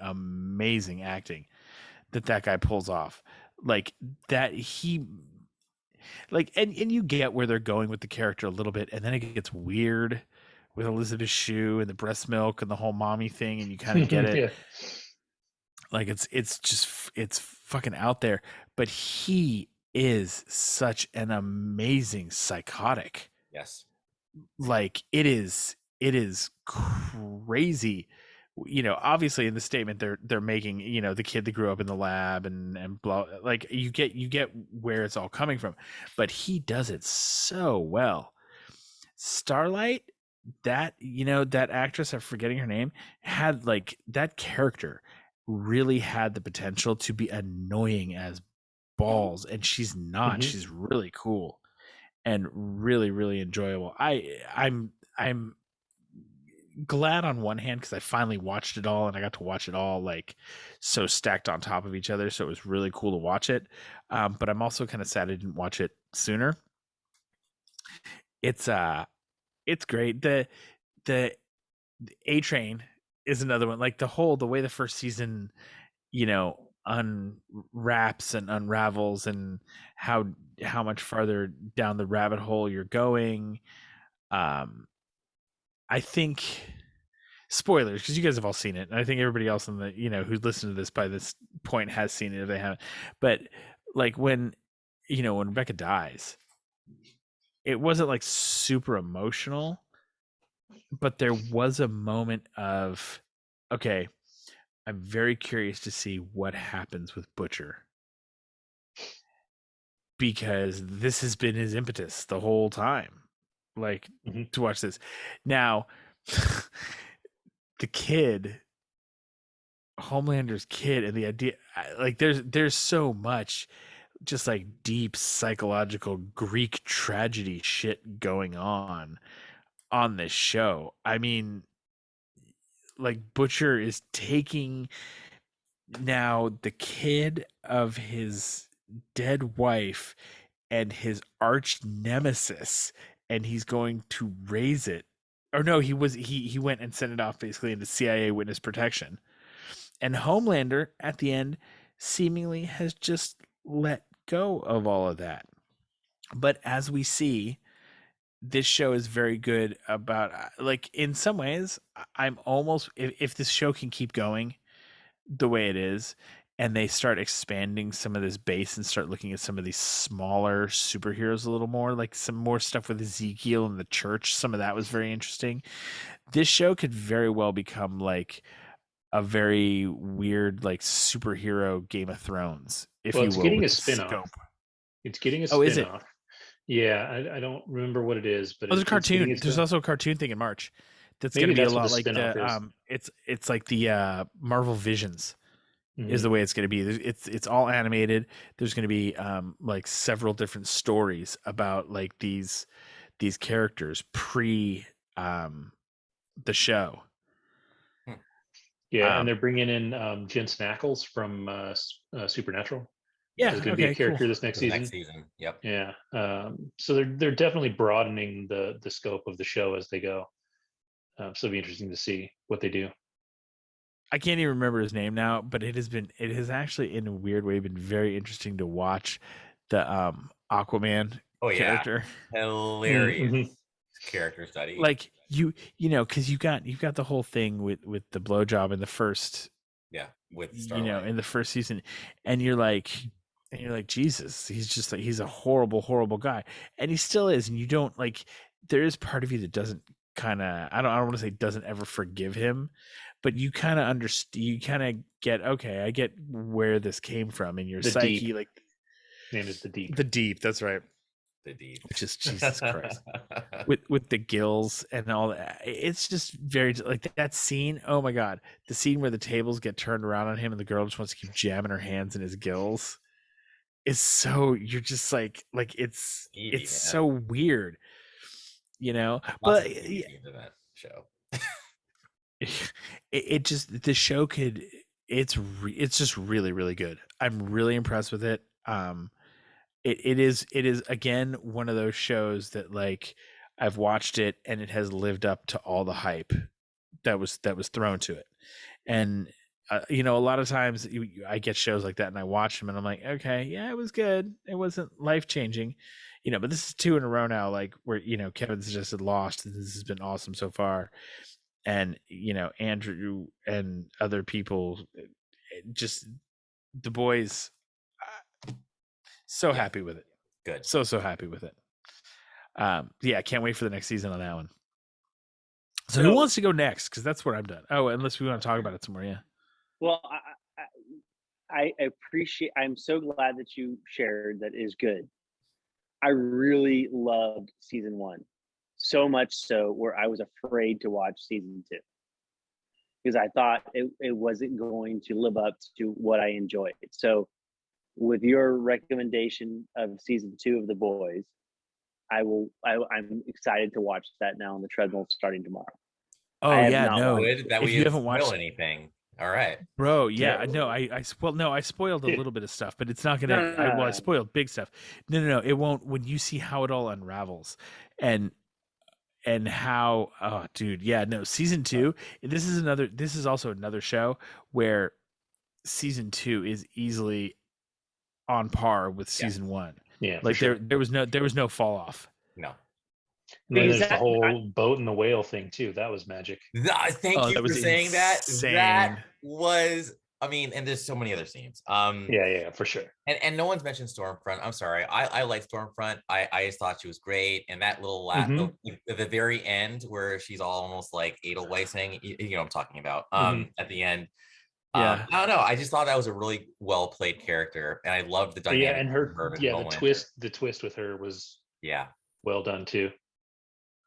acting that guy pulls off. Like, that he, like, and you get where they're going with the character a little bit, and then it gets weird with Elizabeth Shue and the breast milk and the whole mommy thing, and you kind of get it.
Yeah.
Like, it's fucking out there, but he is such an amazing psychotic.
Yes.
Like, it is crazy. You know, obviously in the statement they're making, you know, the kid that grew up in the lab and blah, like, you get where it's all coming from, but he does it so well. Starlight, that, you know, that actress, I'm forgetting her name, had like, that character really had the potential to be annoying as balls, and she's not. She's really cool and really, really enjoyable. I'm glad on one hand, because I finally watched it all, and I got to watch it all like so stacked on top of each other, so it was really cool to watch it. But I'm also kind of sad I didn't watch it sooner. It's great. The A Train is another one. Like, the way the first season, you know, unwraps and unravels, and how much farther down the rabbit hole you're going. I think, spoilers, because you guys have all seen it, and I think everybody else in the, you know, who's listened to this by this point has seen it if they haven't. But like, when, you know, when Rebecca dies, it wasn't like super emotional, but there was a moment of, okay, I'm very curious to see what happens with Butcher, because this has been his impetus the whole time, like, to watch this. Now, the kid, Homelander's kid, and the idea, like, there's so much just like deep psychological Greek tragedy shit going on this show. I mean, like, Butcher is taking now the kid of his dead wife and his arch nemesis, and he's going to raise it. Or no, he went and sent it off basically into CIA witness protection. And Homelander at the end seemingly has just let go of all of that. But as we see, this show is very good about like in some ways I'm almost if this show can keep going the way it is and they start expanding some of this base and start looking at some of these smaller superheroes a little more, like some more stuff with Ezekiel and the church, some of that was very interesting. This show could very well become like a very weird like superhero Game of Thrones, if
Well,
you
it's
will,
getting
with
a
the
spin-off.
scope.
It's getting a
Oh, is it?
spin-off. Yeah, I don't remember what it is, but
Oh, there's a
it's getting
cartoon.
a
There's
spin-off.
also a cartoon thing in March. That's going
Maybe
to be a
that's what
lot
the
like
spin-off
the
is.
it's like the Marvel Visions is
Mhm.
the way it's going to be. It's all animated. There's going to be like several different stories about like these characters pre the show.
Yeah, and
Um,
they're bringing in Jensen Ackles from Supernatural.
yeah.
Is going to be a
Okay. Cool.
character this next
For the
season.
next season. Yep.
Yeah, so they're definitely broadening the scope of the show as they go. So it'll be interesting to see what they do.
I can't even remember his name now, but it has actually in a weird way been very interesting to watch the Aquaman
Oh yeah,
character.
hilarious
Mhm.
character study.
Like you know, because you've got the whole thing with the blowjob in the first,
yeah, with
you know,
Starlight.
in the first season, and you're like Jesus, he's just like he's a horrible guy, and he still is, and you don't like. There is part of you that doesn't kind of I don't want to say doesn't ever forgive him, but you kind of understand. You kind of get okay. I get where this came from in your
The
psyche,
Deep.
like
Name is the Deep.
the deep. That's right.
The deep.
Which is Jesus Christ. with the gills and all that, it's just very like that scene. Oh my god, the scene where the tables get turned around on him and the girl just wants to keep jamming her hands in his gills is so you're just like it's
Skeevy, man.
so weird, you know.
Lots
But
of skeevy scenes in that show.
it just the show could it's just really good. I'm really impressed with it. It is again one of those shows that like I've watched it and it has lived up to all the hype that was thrown to it. And you know, a lot of times I get shows like that and I watch them and I'm like, okay, yeah, it was good. It wasn't life changing, you know. But this is 2 in a row now, like where you know Kevin's just lost. This has been awesome so far, and you know Andrew and other people, just the boys. So
Yeah.
happy with it.
Good.
So happy with it. Yeah, I can't wait for the next season on that one. So who wants to go next? Because that's where I'm done. Oh, unless we want to talk about it some more, yeah.
Well, I appreciate. I'm so glad that you shared that is good. I really loved season 1, so much so where I was afraid to watch season 2 because I thought it wasn't going to live up to what I enjoyed. So, with your recommendation of season 2 of The Boys, I'm excited to watch that now on the treadmill starting tomorrow.
Oh yeah, no.
Good that
if
we
you
didn't
haven't watched
spoil anything. All right,
bro, yeah, no, I spoiled a little bit of stuff, but it's not gonna. I spoiled big stuff. No, it won't. When you see how it all unravels, and how, oh, dude, yeah, no, season 2. This is also another show where season 2 is easily on par with season 1.
Yeah,
like
sure.
there was no fall off.
no.
And then there's the whole boat and the whale thing too. That was magic.
Thank you
that
for
was
saying that.
insane.
That was, I mean, and there's so many other scenes.
Yeah, for sure.
And no one's mentioned Stormfront. I'm sorry. I like Stormfront. I just thought she was great. And that little the very end where she's almost like Edelweissing, you know what I'm talking about. At the end.
Yeah.
I don't know. I just thought that was a really well played character, and I loved the dynamic.
Yeah, and the twist with her was well done too.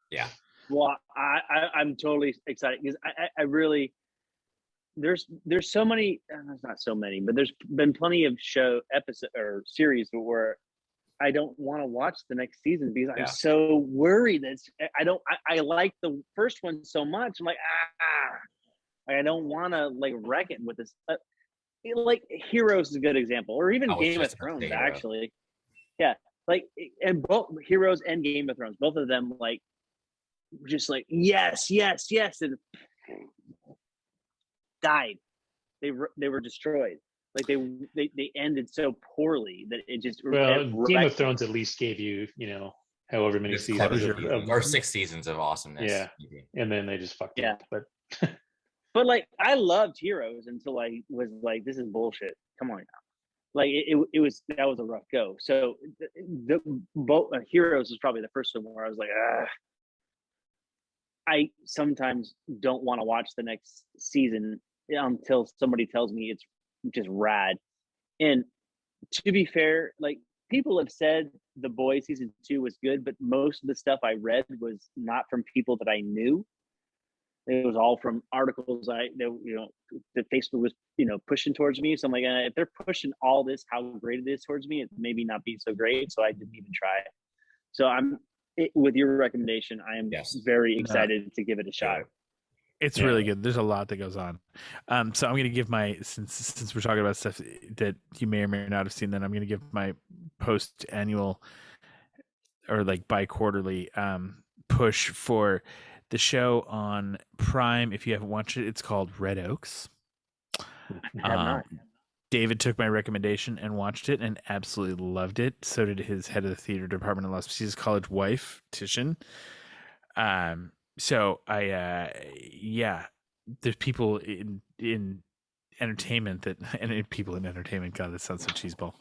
Yeah.
Well, I'm totally excited because I really there's so many. There's not so many, but there's been plenty of episode or series where I don't want to watch the next season because I'm so worried that I like the first one so much. I'm like I don't want to like wreck it with this. Like Heroes is a good example, or even Game of Thrones actually. Yeah, like and both Heroes and Game of Thrones, both of them like just like yes, and died. They were destroyed. Like they ended so poorly that it just
Game of Thrones at least gave you however many
It's
seasons
close.
of
Or 6 seasons of awesomeness.
yeah, and then they just fucked it up. But
like I loved Heroes until I was like, this is bullshit. Come on now. Like it was, that was a rough go. So the both Heroes was probably the first one where I was like, I sometimes don't want to watch the next season until somebody tells me it's just rad. And to be fair, like people have said The Boys season 2 was good, but most of the stuff I read was not from people that I knew. It was all from articles that Facebook was, pushing towards me. So I'm like, if they're pushing all this, how great it is towards me, it maybe not be so great. So I didn't even try it. So with your recommendation, I am very excited to give it a shot.
It's really good. There's a lot that goes on. So I'm going to give since we're talking about stuff that you may or may not have seen, then I'm going to give my post-annual or like bi-quarterly push for the show on Prime. If you haven't watched it, it's called Red Oaks.
I have not.
David took my recommendation and watched it and absolutely loved it. So did his head of the theater department in Las Vegas, his college wife, Tishan. So there's people in entertainment people in entertainment. God, that sounds so cheeseball.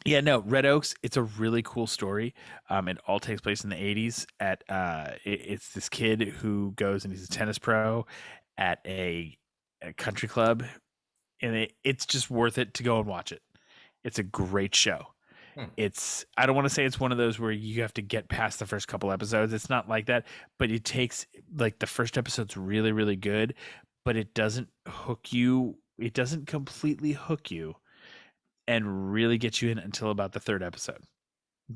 Red Oaks, it's a really cool story. It all takes place in the 80s it's this kid who goes and he's a tennis pro at a country club, and it's just worth it to go and watch it. It's a great show. I don't want to say it's one of those where you have to get past the first couple episodes. It's not like that, but it takes, like, the first episode's really, really good, but it doesn't hook you. It doesn't completely hook you and really get you in until about the third episode.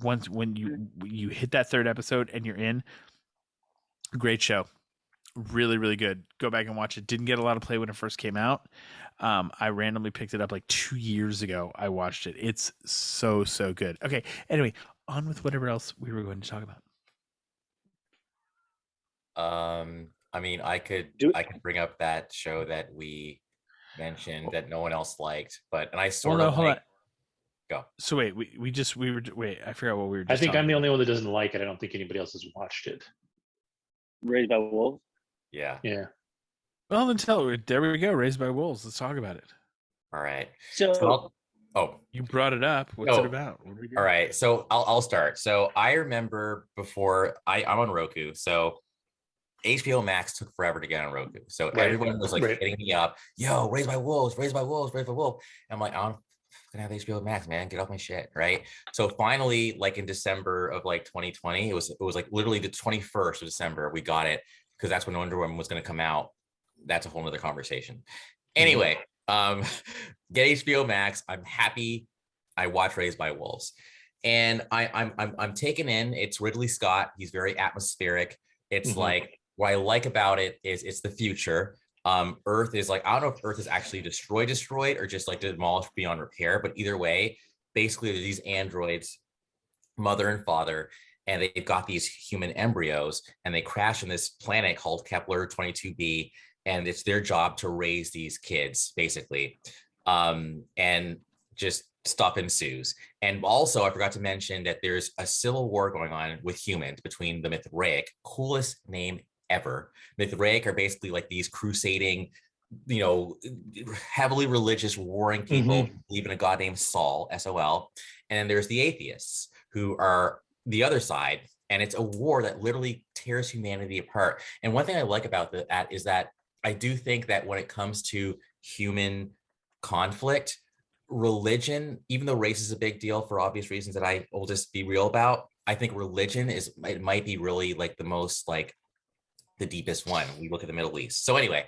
When you hit that third episode and you're in, great show. Really, really good. Go back and watch it. Didn't get a lot of play when it first came out. I randomly picked it up like 2 years ago. I watched it. It's so good. Okay. Anyway, on with whatever else we were going to talk about.
I mean, I could bring up that show that we mentioned that no one else liked, and I sort of
hold on.
Go.
So wait, I forgot what we were just
I think I'm the
about.
only one that doesn't like it. I don't think anybody else has watched it.
Raised by Wolves.
Yeah.
Well, then there we go. Raised by Wolves. Let's talk about it.
All right.
So
you brought it up. What's it about?
All right. So I'll start. So I remember before I'm on Roku. So HBO Max took forever to get on Roku. So everyone was like hitting me up, yo, Raised by Wolves. And I'm like, I'm gonna have HBO Max, man. Get off my shit. Right. So finally, like in December of like 2020, it was like literally the 21st of December, we got it, because that's when Wonder Woman was going to come out. That's a whole nother conversation. Anyway, get HBO Max. I'm happy. I watch Raised by Wolves, and I'm taken in. It's Ridley Scott. He's very atmospheric. It's like, what I like about it is it's the future. Earth is like, I don't know if Earth is actually destroyed or just like demolished beyond repair, but either way, basically these androids, mother and father, and they've got these human embryos, and they crash on this planet called Kepler 22b, and it's their job to raise these kids, basically. And just stuff ensues. And also, I forgot to mention that there's a civil war going on with humans between the Mithraic, coolest name ever. Mithraic are basically like these crusading, heavily religious, warring people who believe in a god named Sol, S-O-L. And then there's the atheists, who are the other side, and it's a war that literally tears humanity apart. And one thing I like about that is that I do think that when it comes to human conflict, religion, even though race is a big deal for obvious reasons that I will just be real about, I think religion might be really like the most, like, the deepest one. We look at the Middle East. So anyway,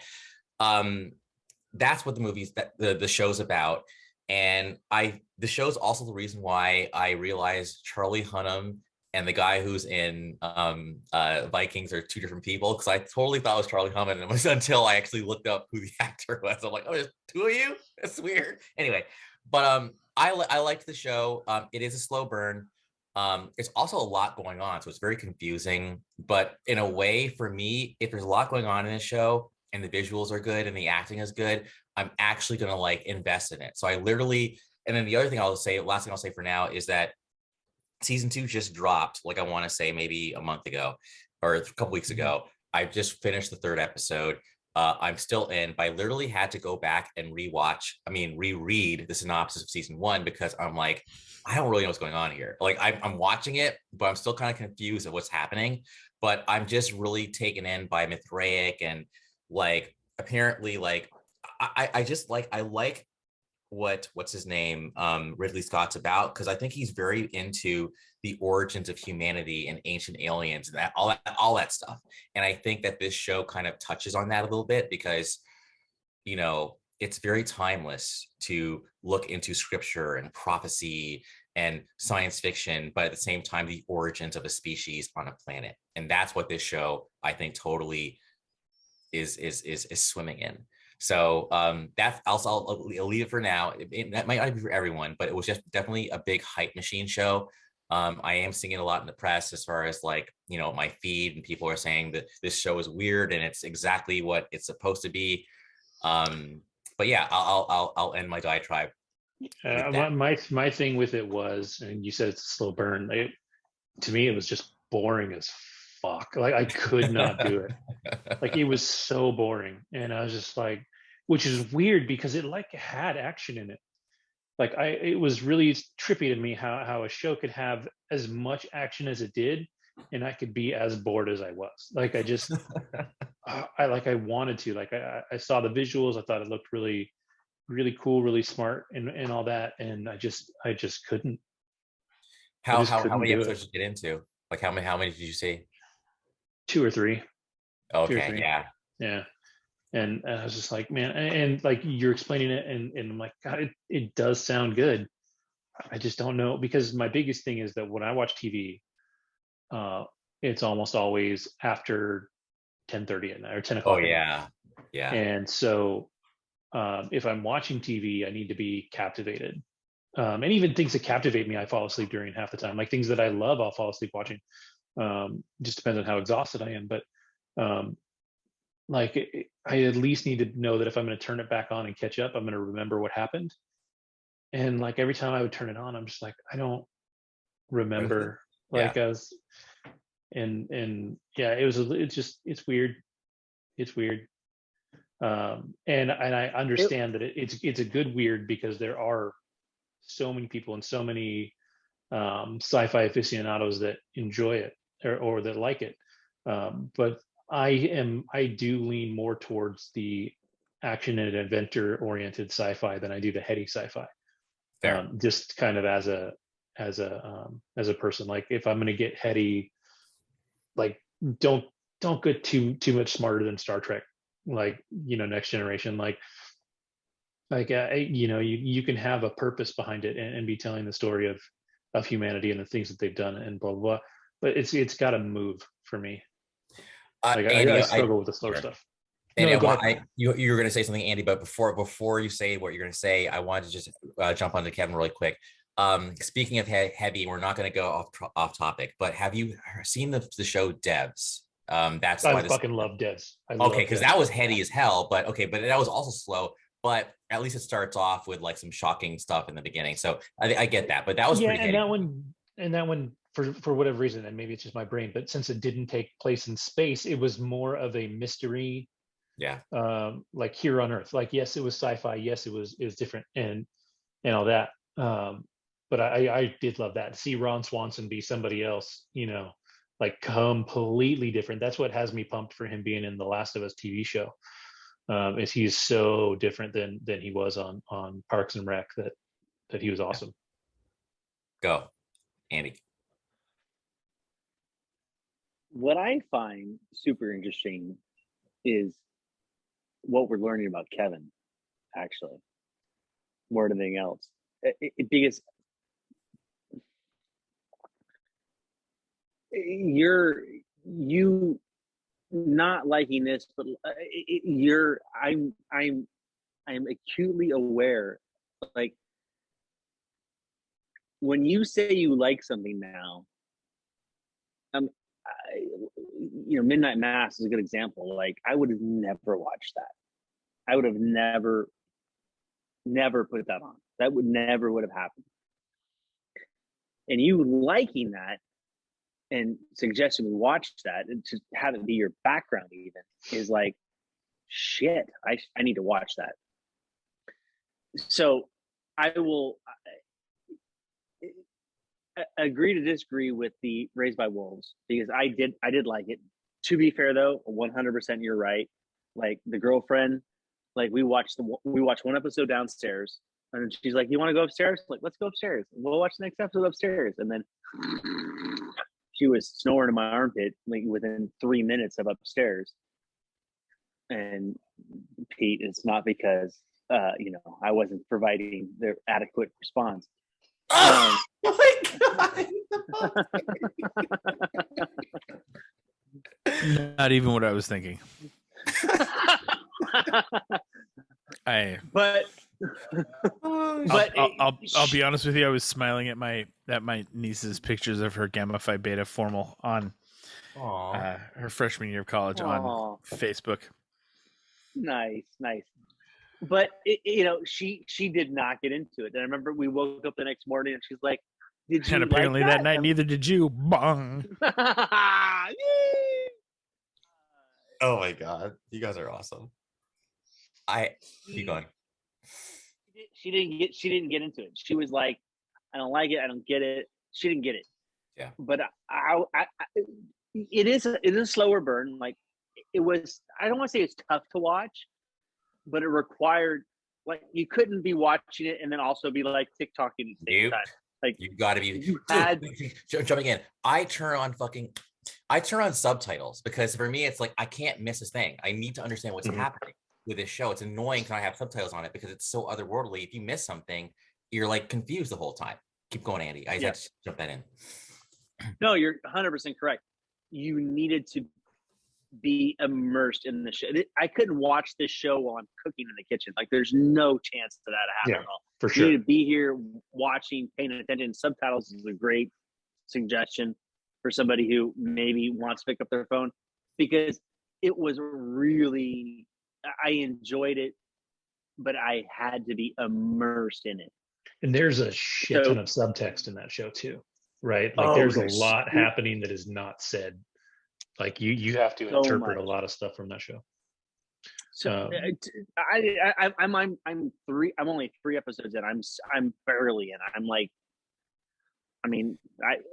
that's what the show's about. And the show's also the reason why I realized Charlie Hunnam and the guy who's in Vikings are two different people, because I totally thought it was Charlie Hunnam, and it was until I actually looked up who the actor was. I'm like, oh, there's two of you? That's weird. Anyway, but I liked the show. It is a slow burn. It's also a lot going on, so it's very confusing. But in a way, for me, if there's a lot going on in this show and the visuals are good and the acting is good, I'm actually gonna like invest in it. So I literally, and then the other thing last thing I'll say for now is that season 2 just dropped, like I want to say maybe a month ago or a couple weeks ago. I just finished the 3rd episode. I'm still in, but I literally had to go back and reread the synopsis of season 1 because I'm like, I don't really know what's going on here. Like I'm watching it, but I'm still kind of confused at what's happening. But I'm just really taken in by Mithraic and like apparently like I like what's his name Ridley Scott's about, because I think he's very into the origins of humanity and ancient aliens and all that stuff. And I think that this show kind of touches on that a little bit because it's very timeless to look into scripture and prophecy and science fiction, but at the same time the origins of a species on a planet. And that's what this show I think totally is swimming in. So that's also, I'll leave it for now. That might not be for everyone, but it was just definitely a big hype machine show. I am seeing it a lot in the press as far as like, my feed, and people are saying that this show is weird and it's exactly what it's supposed to be. But yeah, I'll end my diatribe.
My thing with it was, and you said it's a slow burn. To me, it was just boring as fuck. Like I could not do it. Like it was so boring, and I was just like, which is weird because it like had action in it. Like it was really trippy to me how a show could have as much action as it did, and I could be as bored as I was. Like I just, I wanted to. Like I saw the visuals. I thought it looked really, really cool, really smart, and all that. And I just couldn't.
How many episodes did you get into? Like how many did you see?
2 or 3.
Okay,
2 or 3. Yeah. And I was just like, man, and like you're explaining it, and I'm like, God, it does sound good. I just don't know, because my biggest thing is that when I watch TV, it's almost always after 10:30 at night or 10 o'clock.
Oh yeah, yeah.
And so if I'm watching TV, I need to be captivated. And even things that captivate me, I fall asleep during half the time. Like things that I love, I'll fall asleep watching. Just depends on how exhausted I am, but I at least need to know that if I'm going to turn it back on and catch up, I'm going to remember what happened. And like every time I would turn it on, I'm just like, I don't remember. Like I was, and yeah, it's weird. It's weird. And I understand that it's a good weird, because there are so many people and so many sci-fi aficionados that enjoy it or that like it. But I do lean more towards the action and adventure oriented sci-fi than I do the heady sci-fi. Just kind of as a person, like if I'm going to get heady, like don't get too much smarter than Star Trek, like Next Generation, like you can have a purpose behind it and be telling the story of humanity and the things that they've done and blah blah, blah. But it's got to move for me. Like Andy, I struggle with the slower stuff.
And you were going to say something, Andy, but before you say what you're going to say, I wanted to just jump onto Kevin really quick. Speaking of heavy, we're not going to go off topic, but have you seen the show Devs? I
fucking love Devs.
Okay, because that was heady as hell, but that was also slow. But at least it starts off with like some shocking stuff in the beginning, so I get that. But that was pretty heady.
That one for whatever reason, and maybe it's just my brain, but since it didn't take place in space, it was more of a mystery.
Yeah.
Like here on Earth. Like yes, it was sci-fi. Yes, it was different and all that. But I did love that. To see Ron Swanson be somebody else, like completely different. That's what has me pumped for him being in the Last of Us TV show. Is he's so different than he was on Parks and Rec, that he was awesome.
Go, Andy.
What I find super interesting is what we're learning about Kevin, actually, more than anything else. Because you not liking this, but I'm acutely aware, like when you say you like something now, Midnight Mass is a good example. Like I would have never watched that. I would have never put that on. That would have happened. and you liking that and suggesting we watch that and to have it be your background even is like, shit, I need to watch that. So I will agree to disagree with the Raised by Wolves, because I did like it. To be fair though, 100% you're right. Like the girlfriend, like we watched one episode downstairs, and she's like, "You want to go upstairs?" Like, let's go upstairs. We'll watch the next episode upstairs. And then she was snoring in my armpit like within 3 minutes of upstairs. And Pete, it's not because I wasn't providing the adequate response.
Oh my god!
Not even what I was thinking.
But
I'll be honest with you. I was smiling at my niece's pictures of her Gamma Phi Beta formal on her freshman year of college on Facebook.
Nice. But she did not get into it. And I remember we woke up the next morning and she's like, "Did you?"
And apparently
like
that night, neither did you. Bong.
Oh my god, you guys are awesome. Keep going.
She didn't get into it. She was like, "I don't like it. I don't get it." She didn't get it.
Yeah.
But it is a slower burn. Like it was. I don't want to say it's tough to watch, but it required, like, you couldn't be watching it and then also be like TikToking at the same time. Like
you got to be jumping in. I turn on subtitles because for me it's like I can't miss a thing. I need to understand what's happening with this show. It's annoying when I have subtitles on it because it's so otherworldly. If you miss something, you're like confused the whole time. Keep going, Andy. I just jump that in.
No, you're 100% correct. You needed to be immersed in the show. I couldn't watch this show while I'm cooking in the kitchen. Like there's no chance for that to happen at all.
For sure.
You need to be here watching, paying attention. Subtitles is a great suggestion for somebody who maybe wants to pick up their phone, because it was really, I enjoyed it, but I had to be immersed in it.
And there's a shit ton of subtext in that show too, right? Like there's a lot happening that is not said. Like you have to interpret a lot of stuff from that show.
So I'm only 3 episodes in. I'm barely in. I'm like, I mean,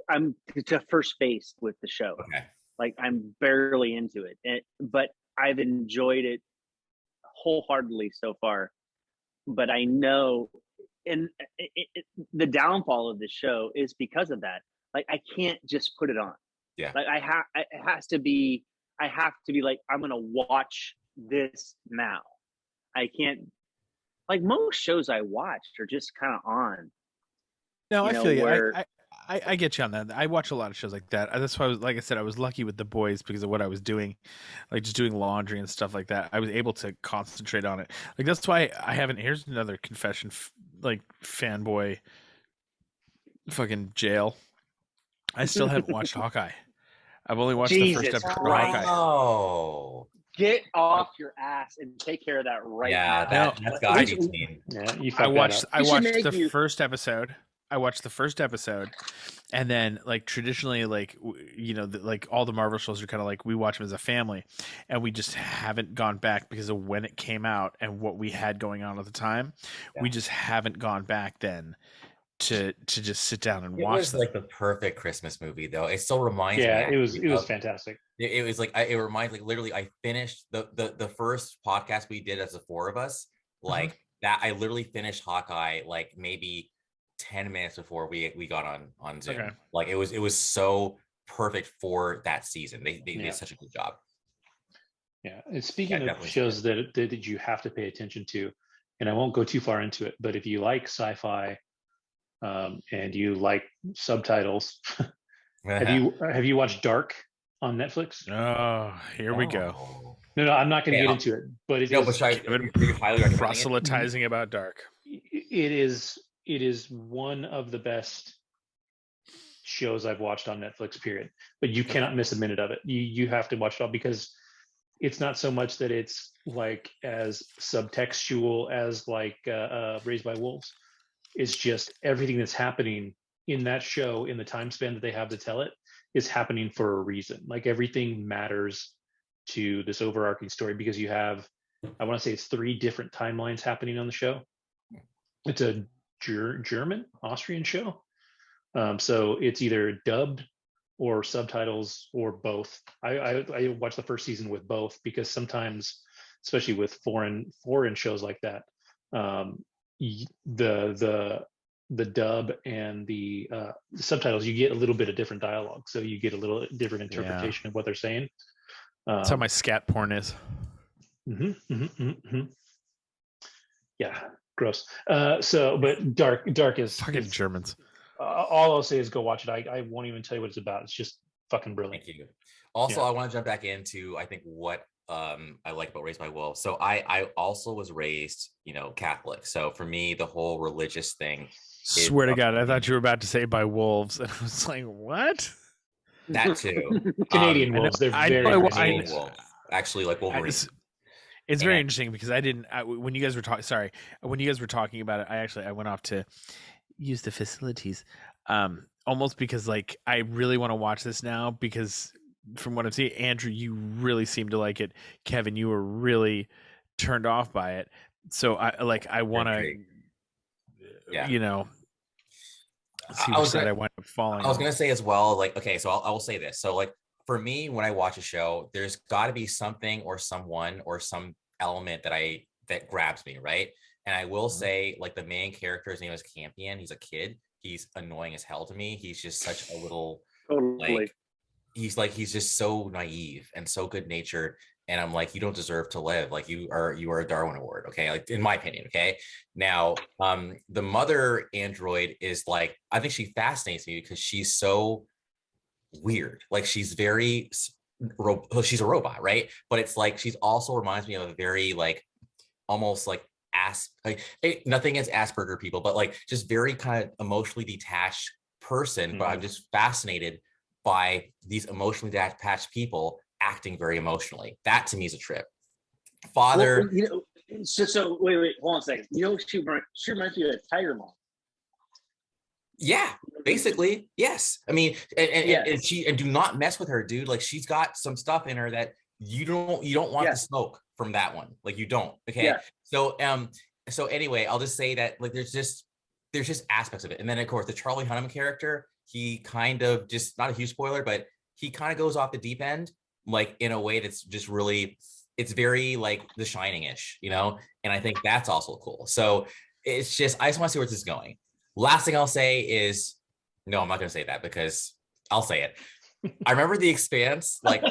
I'm to first base with the show.
Okay.
Like I'm barely into it, but I've enjoyed it wholeheartedly so far. But I know, and the downfall of the show is because of that. Like I can't just put it on.
Yeah.
Like I have to be like, I'm gonna watch this now. I can't, like most shows I watched are just kind of on.
No, I feel you. I get you on that. I watch a lot of shows like that. That's why like I said, I was lucky with The Boys because of what I was doing, like just doing laundry and stuff like that. I was able to concentrate on it. Like that's why I haven't. Here's another confession, like fanboy, fucking jail. I still haven't watched Hawkeye. I've only watched the first episode of Hawkeye.
Oh,
get off your ass and take care of that right now.
That's got to be clean.
Yeah,
I watched the first episode. I watched the first episode, and then like traditionally, like like all the Marvel shows are kind of like we watch them as a family, and we just haven't gone back because of when it came out and what we had going on at the time. Yeah. We just haven't gone back then to just sit down and watch.
It was like the perfect Christmas movie, though. It still reminds me.
Yeah, it was fantastic.
It was like it reminds, like literally, I finished the first podcast we did as the 4 of us, like that. I literally finished Hawkeye like maybe 10 minutes before we got on Zoom. Okay. Like it was so perfect for that season. They did such a good job.
Yeah, and speaking of shows that you have to pay attention to, and I won't go too far into it, but if you like sci-fi and you like subtitles, have you watched Dark on Netflix?
Oh, here we go.
No, I'm not going to get into it, but
proselytizing about Dark.
It is one of the best shows I've watched on Netflix, period. But you cannot miss a minute of it. You have to watch it all, because it's not so much that it's like as subtextual as like Raised by Wolves. It's just everything that's happening in that show, in the time span that they have to tell it, is happening for a reason. Like everything matters to this overarching story because you have, I want to say it's 3 different timelines happening on the show. It's a German, Austrian show. So it's either dubbed or subtitles or both. I watched the first season with both because sometimes, especially with foreign shows like that, the dub and the subtitles, you get a little bit of different dialogue, so you get a little different interpretation of what they're saying.
That's how my scat porn is.
Yeah, gross. But dark is
fucking Germans.
All I'll say is go watch it. I won't even tell you what it's about. It's just fucking brilliant.
Thank you. Also, I want to jump back into, I think, what I like about Raised by Wolves. So I also was raised, Catholic. So for me, the whole religious thing.
Swear to God, I thought you were about to say by wolves, and I was like, what?
That too.
Canadian wolves. They're very
Canadian wolves. Actually, like Wolverine.
It's very interesting because when you guys were talking about it, I went off to use the facilities, almost because like I really want to watch this now because from what I'm seeing, Andrew, you really seem to like it. Kevin, you were really turned off by it. So I want to, see which side I went falling.
I was going to say as well, like, okay, so I will say this. So like, for me, when I watch a show, there's got to be something or someone or some element that grabs me, right? And I will say, like, the main character's name is Campion. He's a kid. He's annoying as hell to me. He's just such a little, he's just so naive and so good natured. And I'm like, you don't deserve to live. Like you are a Darwin Award. Okay. Like in my opinion. Okay. Now, the mother android is like, I think she fascinates me because she's so weird. Like she's very, she's a robot, right? But it's like, she's also reminds me of a very like, almost like nothing against Asperger people, but like just very kind of emotionally detached person. But I'm just fascinated by these emotionally detached people acting very emotionally. That to me is a trip. Father,
so wait, hold on a second. She reminds you of Tiger Mom.
Yeah, basically, yes. I mean, and do not mess with her, dude. Like she's got some stuff in her that you don't want to smoke from that one. Like you don't. Okay. Yeah. So anyway, I'll just say that like there's just aspects of it. And then of course the Charlie Hunnam character, he kind of just, not a huge spoiler, but he kind of goes off the deep end, like in a way that's just really, it's very like The Shining-ish, and I think that's also cool. So it's just, I just want to see where this is going. Last thing I'll say is, no, I'm not going to say that because I'll say it. I remember The Expanse, like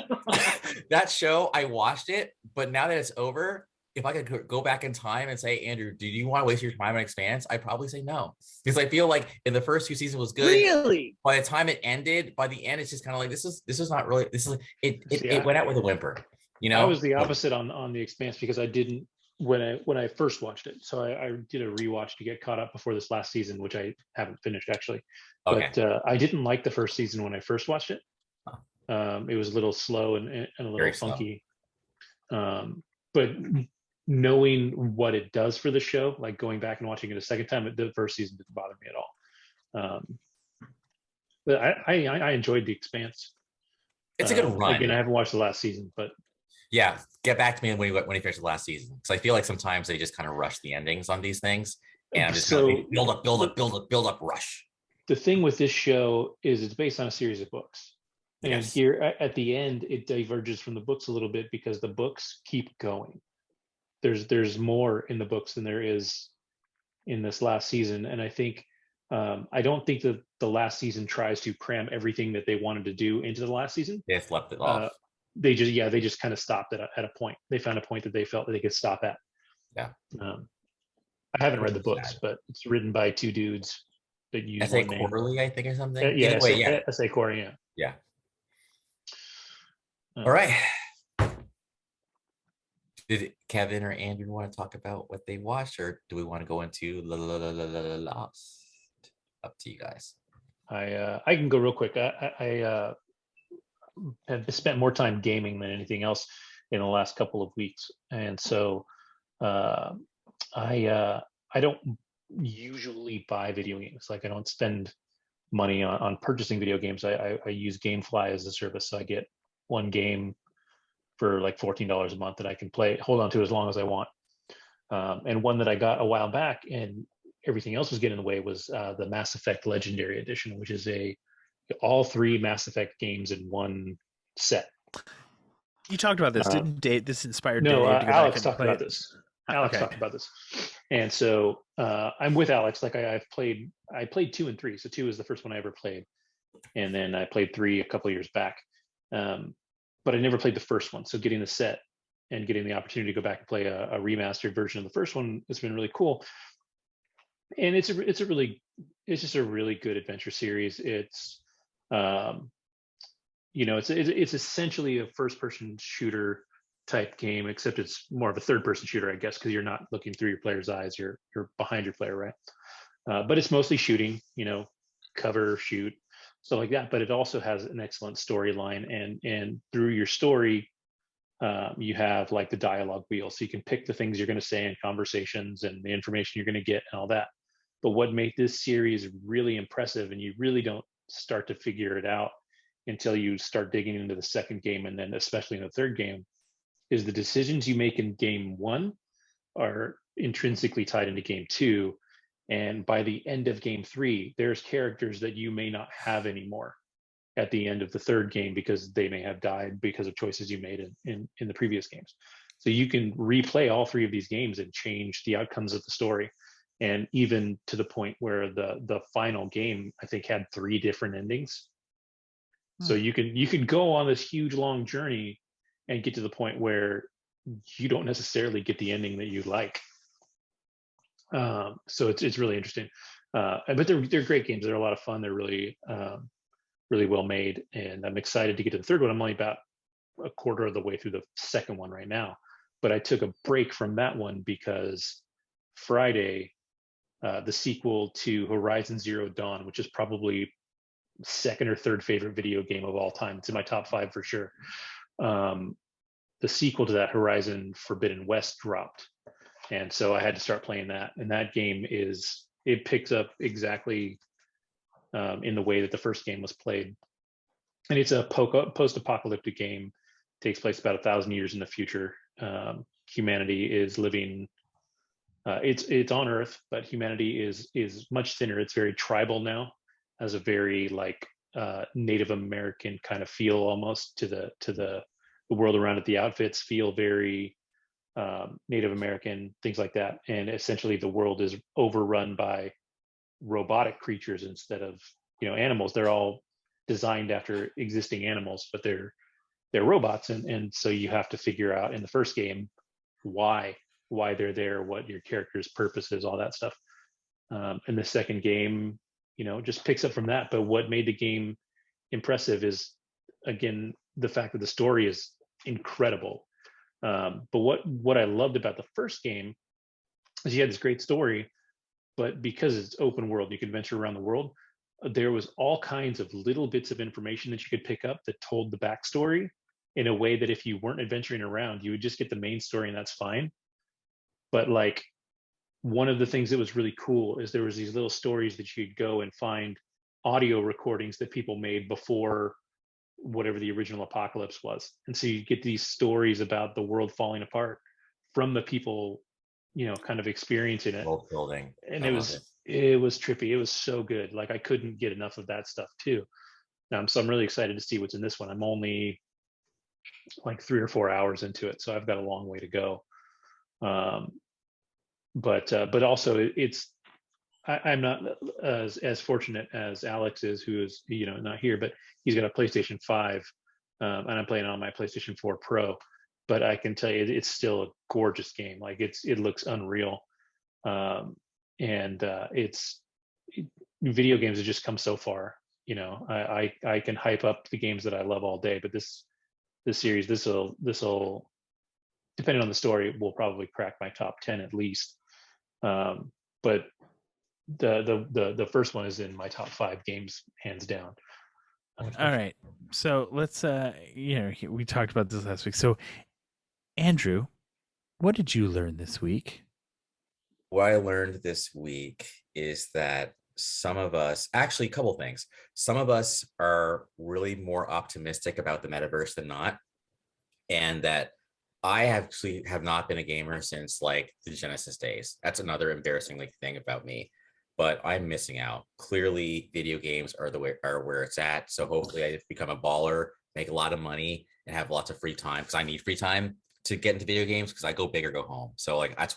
that show, I watched it, but now that it's over, if I could go back in time and say, Andrew, do you want to waste your time on Expanse? I'd probably say no. Because I feel like in the first 2 seasons was good. Really? By the time it ended, by the end, it's just kind of like, this is not really, it went out with a whimper.
I was the opposite on The Expanse because I didn't, when I first watched it. So I did a rewatch to get caught up before this last season, which I haven't finished actually. Okay. But I didn't like the first season when I first watched it. It was a little slow and a little very funky. But knowing what it does for the show, like going back and watching it a second time, the first season didn't bother me at all. But I enjoyed The Expanse.
It's a good run.
Again, I haven't watched the last season, but
yeah, get back to me when he finished the last season, because I feel like sometimes they just kind of rush the endings on these things, and I'm just build up, rush.
The thing with this show is it's based on a series of books, and here at the end it diverges from the books a little bit because the books keep going. There's more in the books than there is in this last season, and I think I don't think that the last season tries to cram everything that they wanted to do into the last season.
They left it off.
They just kind of stopped at a point. They found a point that they felt that they could stop at.
Yeah.
I haven't read the books, but it's written by 2 dudes that use
S.A. Corley, I think, or something.
S.A. Corley,
yeah. All right. Did Kevin or Andrew want to talk about what they watched, or do we want to go into Lost? Up to you guys.
I can go real quick. I have spent more time gaming than anything else in the last couple of weeks, and so I don't usually buy video games. Like I don't spend money on purchasing video games, I use GameFly as a service. So I get one game for like $14 a month that I can hold on to as long as I want. And one that I got a while back and everything else was getting in the way was the Mass Effect Legendary Edition, which is all 3 Mass Effect games in one set.
You talked about this, didn't Dave? This inspired
No,
Dave to go
Alex
back and
talked
play
about
it.
this. Alex talked about this, and so I'm with Alex. Like I played 2 and 3. So 2 is the first one I ever played, and then I played 3 a couple of years back. But I never played the first one. So getting the set and getting the opportunity to go back and play a remastered version of the first one has been really cool. And it's just a really good adventure series. It's it's essentially a first-person shooter type game, except it's more of a third-person shooter, I guess, because you're not looking through your player's eyes. You're behind your player, right? But it's mostly shooting, cover, shoot, stuff like that. But it also has an excellent storyline, and through your story, you have like the dialogue wheel, so you can pick the things you're going to say in conversations and the information you're going to get and all that. But what made this series really impressive, and you really don't start to figure it out until you start digging into the second game, and then especially in the third game, is the decisions you make in game 1 are intrinsically tied into game 2. And by the end of game 3, there's characters that you may not have anymore at the end of the third game because they may have died because of choices you made in the previous games. So you can replay all 3 of these games and change the outcomes of the story. And even to the point where the final game, I think, had 3 different endings. So you can go on this huge long journey and get to the point where you don't necessarily get the ending that you like. So it's really interesting. But they're great games. They're a lot of fun. They're really really well made, and I'm excited to get to the third one. I'm only about a quarter of the way through the second one right now, but I took a break from that one because Friday, the sequel to Horizon Zero Dawn, which is probably second or third favorite video game of all time. It's in my top 5 for sure. The sequel to that, Horizon Forbidden West, dropped. And so I had to start playing that. And that game it picks up exactly in the way that the first game was played. And it's a post-apocalyptic game. It takes place about 1,000 years in the future. Humanity is living, it's on Earth, but humanity is much thinner. It's very tribal now. Has a very Native American kind of feel almost to the world around it. The outfits feel very Native American, things like that. And essentially the world is overrun by robotic creatures instead of animals. They're all designed after existing animals, but they're robots. And so you have to figure out in the first game why they're there, what your character's purpose is, all that stuff. And the second game just picks up from that. But what made the game impressive is, again, the fact that the story is incredible. But what I loved about the first game is you had this great story, but because it's open world, you could venture around the world. There was all kinds of little bits of information that you could pick up that told the backstory in a way that if you weren't adventuring around, you would just get the main story and that's fine. But one of the things that was really cool is there was these little stories that you could go and find audio recordings that people made before whatever the original apocalypse was. And so you get these stories about the world falling apart from the people, kind of experiencing it.
World building.
And it was trippy. It was so good. I couldn't get enough of that stuff too. So I'm really excited to see what's in this one. I'm only 3 or 4 hours into it, so I've got a long way to go. But also I'm not as fortunate as Alex is, who is not here, but he's got a PlayStation 5, and I'm playing on my PlayStation 4 Pro. But I can tell you, it's still a gorgeous game. It looks unreal, and video games have just come so far. I can hype up the games that I love all day, but this series, this will, depending on the story, will probably crack my top 10 at least. But the first one is in my top 5 games, hands down.
All right, so let's we talked about this last week. So Andrew, what did you learn this week?
What I learned this week is that some of us, actually, a couple things. Some of us are really more optimistic about the metaverse than not, and that I actually have not been a gamer since like the Genesis days. That's another embarrassing like thing about me, but I'm missing out. Clearly, video games are the way are where it's at. So hopefully, I become a baller, make a lot of money, and have lots of free time because I need free time to get into video games because I go big or go home. So like that's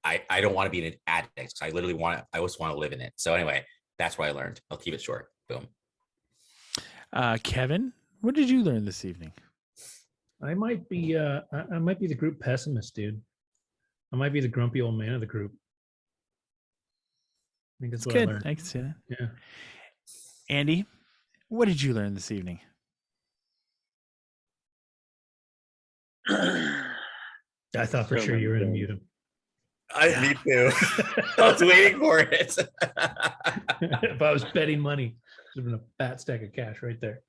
I don't want to be an addict because I literally want I always want to live in it. So anyway, that's what I learned. I'll keep it short. Boom.
Kevin, what did you learn this evening?
I might be I might be the group pessimist, dude. I might be the grumpy old man of the group. I think that's what
good.
I learned.
I can see that.
Yeah.
Andy, what did you learn this evening?
I thought for sure you were going to mute him.
Me too. I was waiting for it.
If I was betting money, there's been a fat stack of cash right there.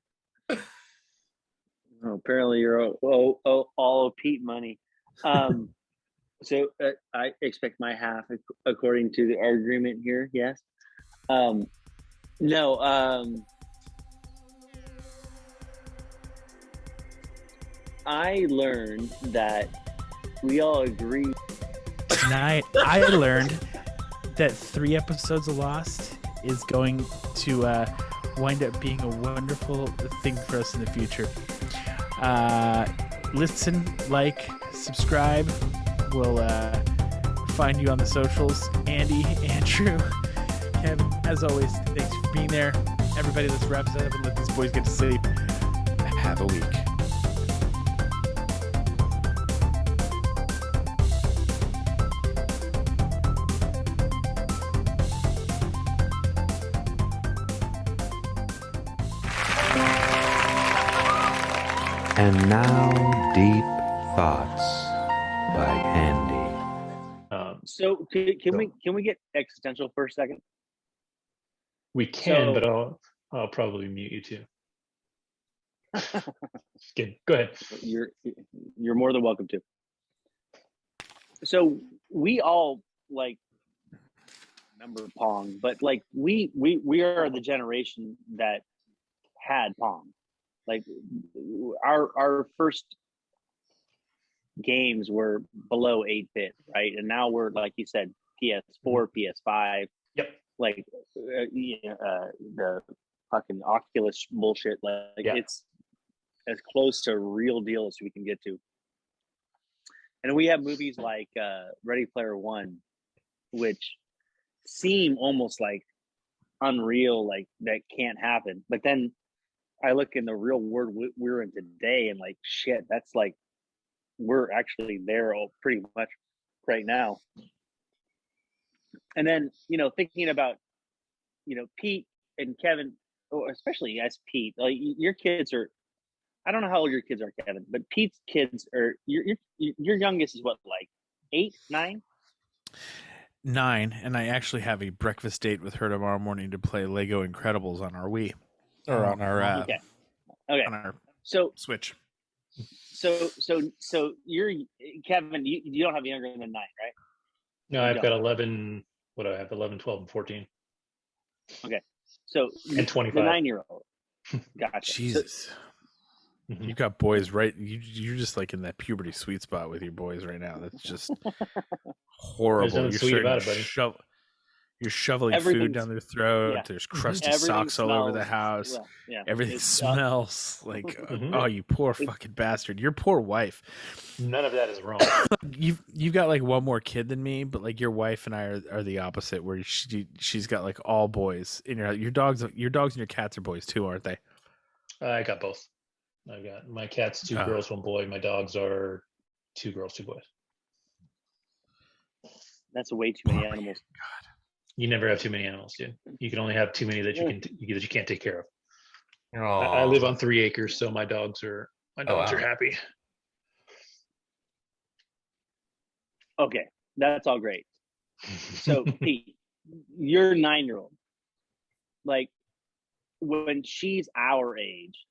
Oh, apparently you're all Pete money. So I expect my half according to our agreement here. Yes. No. I learned that we all agree.
And I learned that 3 episodes of Lost is going to wind up being a wonderful thing for us in the future. Listen, like, subscribe. We'll find you on the socials. Andy, Andrew, Kevin, as always, thanks for being there. Everybody, let's wrap this up and let these boys get to sleep. Have a week.
And now, Deep Thoughts by Andy.
So can we get existential for a second?
We can,
So-
but I'll probably mute you too. Just kidding. Go ahead.
You're more than welcome to. So we all like remember Pong, but like we are the generation that had Pong. Like our first games were below 8-bit, right? And now we're, like you said, PS4, PS5.
Yep.
Like the fucking Oculus bullshit. Like it's as close to real deal as we can get to. And we have movies like Ready Player One, which seem almost like unreal, like that can't happen. But then I look in the real world we're in today, and like shit, that's like we're actually there pretty much right now. And then thinking about Pete and Kevin, or especially as Pete, like your kids are. I don't know how old your kids are, Kevin, but Pete's kids are. Your youngest is what, like 8, 9?
9, and I actually have a breakfast date with her tomorrow morning to play Lego Incredibles on our Wii or on our
Okay.
on our
So
Switch.
So you're Kevin. You don't have younger than 9, right?
No, I've got 11. What do I have? 11, 12, and 14.
Okay. So
And 25.
The 9-year-old. Gotcha.
Jesus. You got boys right. You're just like in that puberty sweet spot with your boys right now. That's just horrible.
There's nothing sweet about it, buddy.
You're shoveling food
Everything's-
down their throat.
yeah.
There's crusty
Everything
socks all over the
smells-
house.
well, yeah.
Everything
It's,
smells like
Mhm.
oh, you poor fucking bastard. Your poor wife.
None of that is wrong.
You've got like one more kid than me, but like your wife and I are the opposite. Where she's got like all boys. In your dogs and your cats are boys too, aren't they?
I got both. I've got my cats, 2 girls, 1 boy. My dogs are 2 girls, 2 boys.
That's way too many animals.
You never have too many animals, dude. You can only have too many that you can't take care of.
Oh,
I live on 3 acres, so my dogs are
wow.
happy.
Okay, that's all great. So Pete, your 9-year-old, like when she's our age,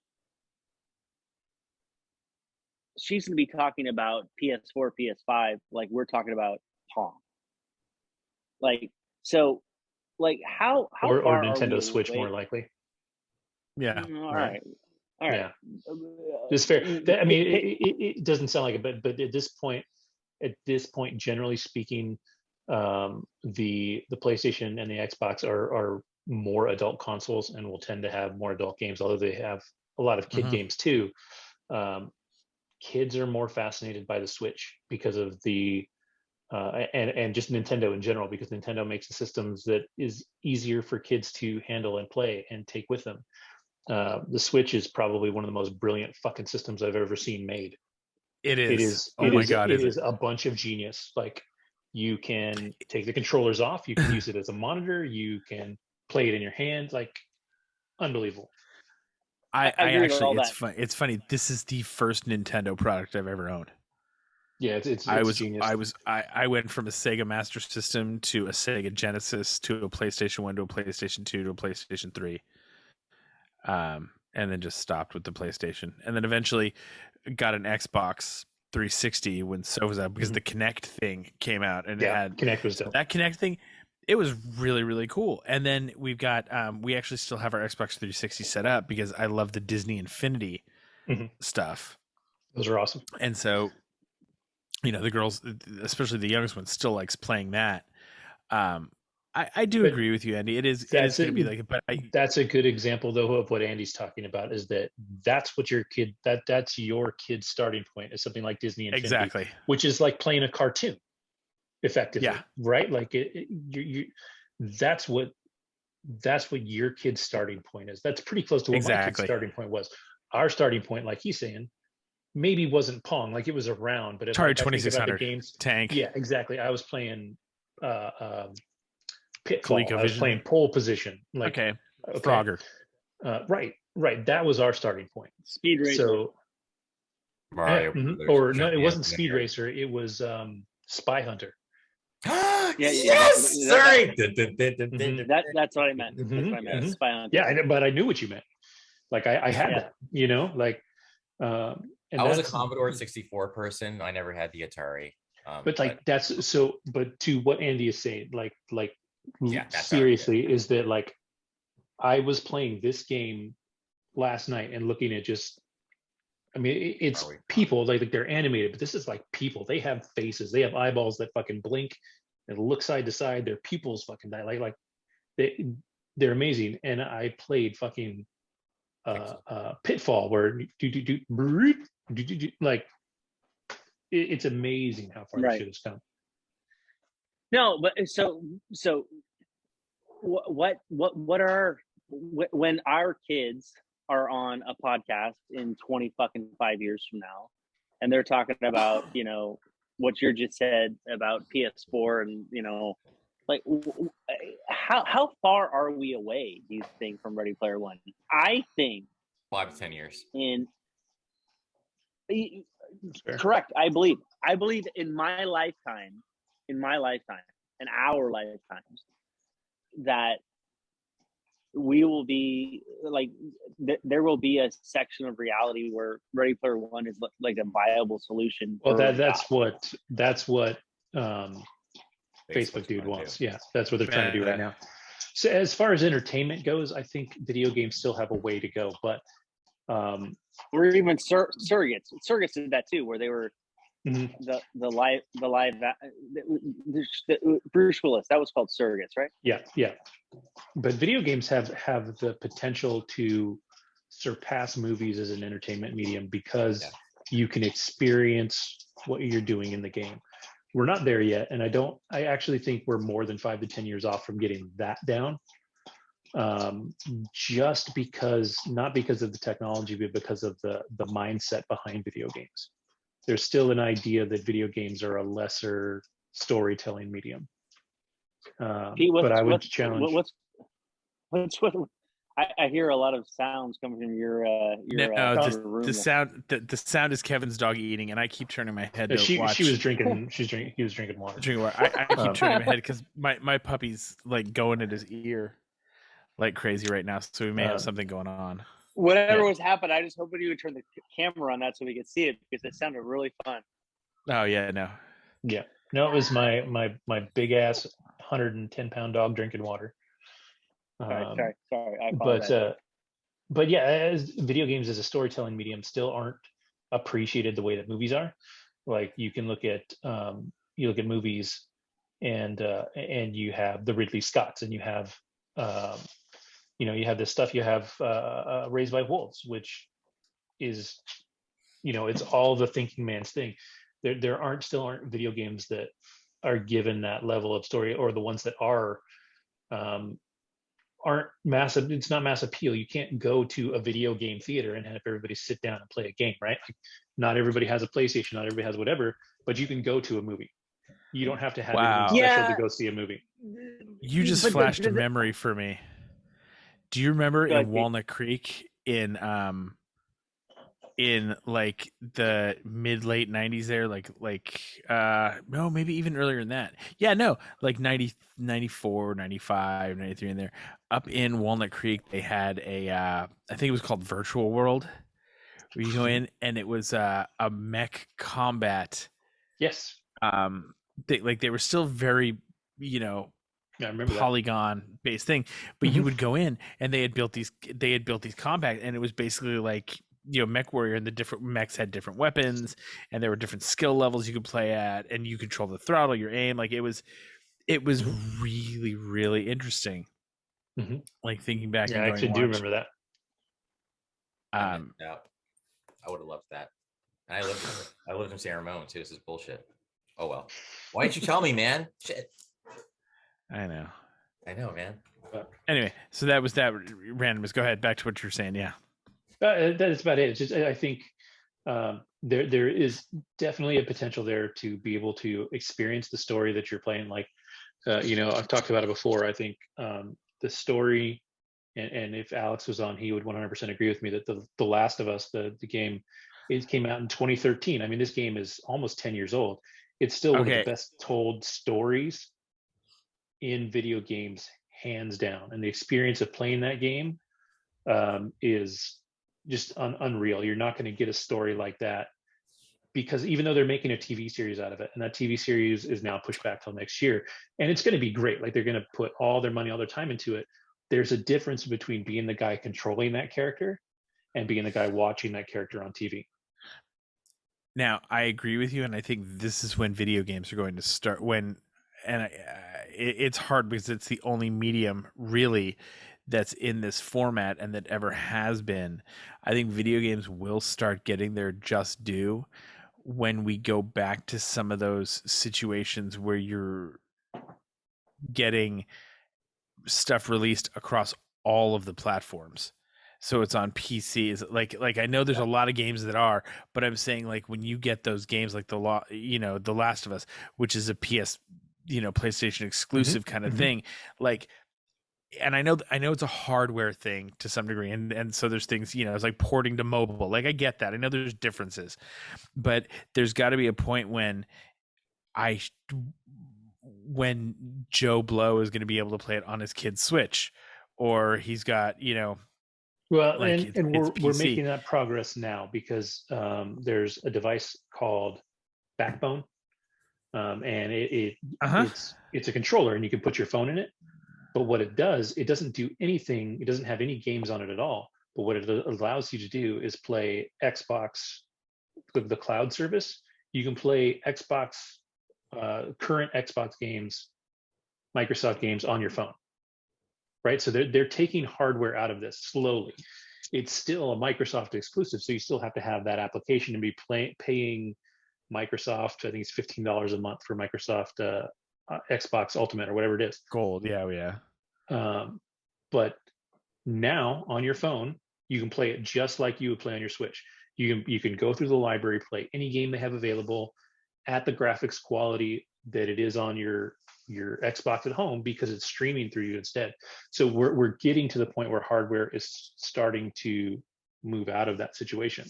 she's gonna be talking about PS4, PS5, like we're talking about Pong. Like, so like how
or
far are
Nintendo
we
Switch,
away?
more likely.
Yeah.
All
Right.
right.
Yeah, it's fair. I mean, it doesn't sound like it, but at this point, generally speaking, the PlayStation and the Xbox are more adult consoles and will tend to have more adult games, although they have a lot of kid games too. Kids are more fascinated by the Switch because of the and just Nintendo in general, because Nintendo makes the systems that is easier for kids to handle and play and take with them. The Switch is probably one of the most brilliant fucking systems I've ever seen made.
It is.
It is a bunch of genius. Like, you can take the controllers off, you can use it as a monitor, you can play it in your hand, like, unbelievable.
I
agree with all
actually, it's funny. This is the first Nintendo product I've ever owned.
Yeah, it's genius.
I went from a Sega Master System to a Sega Genesis to a PlayStation 1 to a PlayStation 2 to a PlayStation 3. And then just stopped with the PlayStation, and then eventually got an Xbox 360 when so was that, because the Kinect thing came out, and it had
Kinect was dope.
That Kinect thing, it was really, really cool. And then we've got we actually still have our Xbox 360 set up because I love the Disney Infinity stuff.
Those are awesome.
And so, the girls, especially the youngest one, still likes playing that. I do agree with you, Andy. It is going to be like, but
that's a good example, though, of what Andy's talking about, is that's what your kid, that's your kid's starting point, is something like Disney Infinity,
exactly,
which is like playing a cartoon, effectively, right? Like that's what your kid's starting point is. That's pretty close to what my kid's starting point was. Our starting point, like he's saying, maybe wasn't Pong, like it was around, but
Atari 2600 games, Tank.
Yeah, exactly. I was playing Pitfall. I was playing Pole Position. Like,
okay. Frogger.
Right. That was our starting point.
Speed Racer.
So
Mario,
or no, it wasn't Speed Racer. It was Spy Hunter.
Yes. Sorry.
That's what I meant. That's what I meant. Spy Hunter.
Yeah, but I knew what you meant. Like I had that. Like.
I was a Commodore 64 person. I never had the Atari.
But that's so. But to what Andy is saying, seriously, is that like I was playing this game last night and looking at just, I mean, it's people, like they're animated, but this is like people. They have faces, they have eyeballs that fucking blink and look side to side. Their pupils fucking die. Like they're amazing. And I played fucking Pitfall, where like it's amazing how far this shit has come.
No, but so what are, when our kids are on a podcast in 5 years from now, and they're talking about what you just said about PS4 and like how far are we away, do you think, from Ready Player One? I think
5 to 10 years.
Correct. I believe in my lifetime, in our lifetimes, that we will be like, there will be a section of reality where Ready Player One is like a viable solution.
Well, that's what Facebook dude wants. Yeah, that's what they're trying to do right now. So as far as entertainment goes, I think video games still have a way to go, but
or even surrogates did that too, where they were the live Bruce Willis, that was called Surrogates, right?
Yeah. But video games have the potential to surpass movies as an entertainment medium, because you can experience what you're doing in the game. We're not there yet, and I actually think we're more than 5 to 10 years off from getting that down. Just because, not because of the technology, but because of the mindset behind video games. There's still an idea that video games are a lesser storytelling medium.
Pete,
but I would challenge.
I hear a lot of sounds coming from your room.
The sound is Kevin's dog eating, and I keep turning my head to watch.
He was drinking water.
Drinking water. I keep turning my head because my puppy's like going in his ear like crazy right now, so we may have something going on.
Whatever was happening, I just hoping you would turn the camera on that so we could see it, because it sounded really fun.
Oh yeah, no.
Yeah, no, it was my big ass 110-pound dog drinking water.
Sorry. I
but
apologize.
but yeah, as video games as a storytelling medium still aren't appreciated the way that movies are. Like you can look at movies, and you have the Ridley Scotts, and you have you have this stuff. You have Raised by Wolves, which is it's all the thinking man's thing. There still aren't video games that are given that level of story, or the ones that aren't massive. It's not mass appeal. You can't go to a video game theater and have everybody sit down and play a game, right? Like, not everybody has a PlayStation, not everybody has whatever, but you can go to a movie. You don't have to have anything special to go see a movie.
You just flashed a memory for me. Do you remember in Walnut Creek in like the late 90s there, no, maybe even earlier than that. Yeah, no, like 90, 94, 95, 93 in there. Up in Walnut Creek, they had I think it was called Virtual World, where you go in and it was a mech combat.
Yes.
They were still very,
I remember
polygon based thing, but you would go in and they had built these combat, and it was basically like, Mech Warrior, and the different mechs had different weapons, and there were different skill levels you could play at, and you control the throttle, your aim. Like it was really, really interesting. Like thinking back.
Yeah, I actually do remember that.
I would have loved that. And I lived in San Ramon too. This is bullshit. Oh well. Why didn't you tell me, man? Shit.
I know,
man.
But
anyway, so that was that. Randomness. Go ahead. Back to what you're saying. Yeah.
That is about it. It's just, I think there is definitely a potential there to be able to experience the story that you're playing. Like, I've talked about it before. I think the story, and if Alex was on, he would 100% agree with me that the Last of Us, the game, it came out in 2013. I mean, this game is almost 10 years old. It's still one of the best told stories in video games, hands down. And the experience of playing that game is just unreal. You're not going to get a story like that, because even though they're making a TV series out of it, and that TV series is now pushed back till next year, and it's going to be great. Like, they're going to put all their money, all their time into it. There's a difference between being the guy controlling that character and being the guy watching that character on TV.
Now, I agree with you, and I think this is when video games are going to start. It's hard because it's the only medium really that's in this format and that ever has been. I think video games will start getting their just due when we go back to some of those situations where you're getting stuff released across all of the platforms. So it's on PCs. Like I know there's a lot of games that are, but I'm saying, like, when you get those games like The Last of Us, which is a PlayStation exclusive kind of thing, like, and I know it's a hardware thing to some degree, and so there's things, it's like porting to mobile. Like, I get that. I know there's differences, but there's got to be a point when Joe Blow is going to be able to play it on his kid's Switch, or he's got,
well,
like
and we're making that progress now, because there's a device called Backbone, and it's a controller, and you can put your phone in it. But what it does, it doesn't do anything. It doesn't have any games on it at all. But what it allows you to do is play Xbox, the cloud service. You can play Xbox, current Xbox games, Microsoft games on your phone, right? So they're taking hardware out of this slowly. It's still a Microsoft exclusive, so you still have to have that application and be paying Microsoft. I think it's $15 a month for Microsoft Xbox Ultimate or whatever it is.
Gold, yeah.
But now on your phone, you can play it just like you would play on your Switch. You can go through the library, play any game they have available at the graphics quality that it is on your Xbox at home, because it's streaming through you instead. So we're getting to the point where hardware is starting to move out of that situation,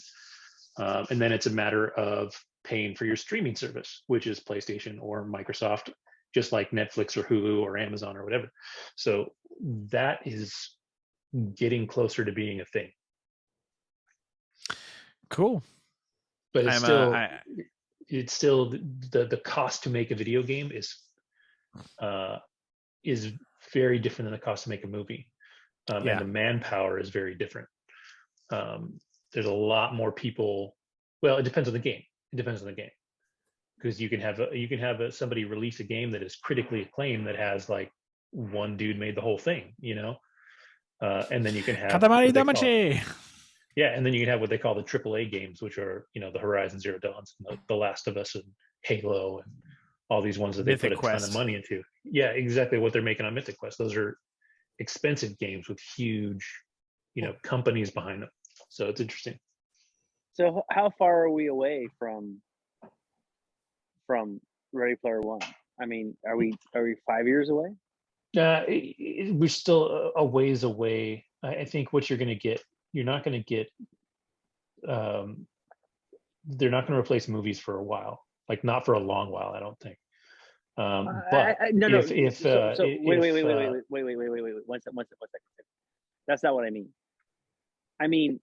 and then it's a matter of paying for your streaming service, which is PlayStation or Microsoft, just like Netflix or Hulu or Amazon or whatever. So that is getting closer to being a thing.
Cool.
But it's still the cost to make a video game is very different than the cost to make a movie. and the manpower is very different. There's a lot more people. Well, it depends on the game. Because you can have somebody release a game that is critically acclaimed that has like one dude made the whole thing, and then you can have
Katamari Damacy.
Yeah, and then you can have what they call the AAA games, which are the Horizon Zero Dawns, and the Last of Us, and Halo, and all these ones that they
Mythic
put a
Quest.
ton of money into. Yeah, exactly what they're making on Mythic Quest. Those are expensive games with huge, companies behind them. So it's interesting.
So how far are we away from Ready Player One? I mean, are we 5 years away?
We're still a ways away. I think what you're going to get, you're not going to get. They're not going to replace movies for a while, like not for a long while, I don't think. But
no.
If
wait, 1 second. That's not what I mean. I mean,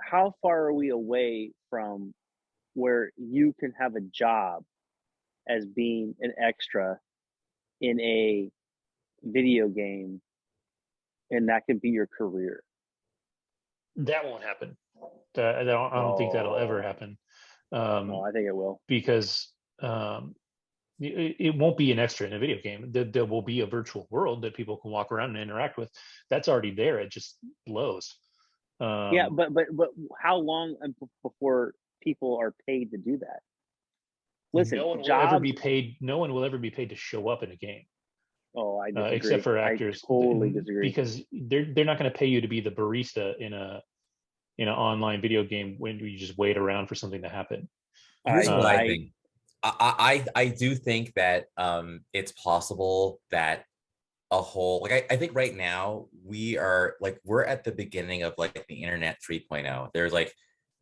how far are we away from where you can have a job as being an extra in a video game, and that could be your career?
That won't happen. I don't think that'll ever happen.
No, I think it will,
because it won't be an extra in a video game. There will be a virtual world that people can walk around and interact with. That's already there. It just blows.
Yeah, but how long before people are paid to do that? Listen,
no one will ever be paid. No one will ever be paid to show up in a game.
Oh, I disagree.
Except for actors.
I totally disagree.
Because they're not going to pay you to be the barista in an online video game when you just wait around for something to happen.
Here's what I think. I do think that it's possible that a whole, like, I think right now we're at the beginning of like the internet 3.0. There's like,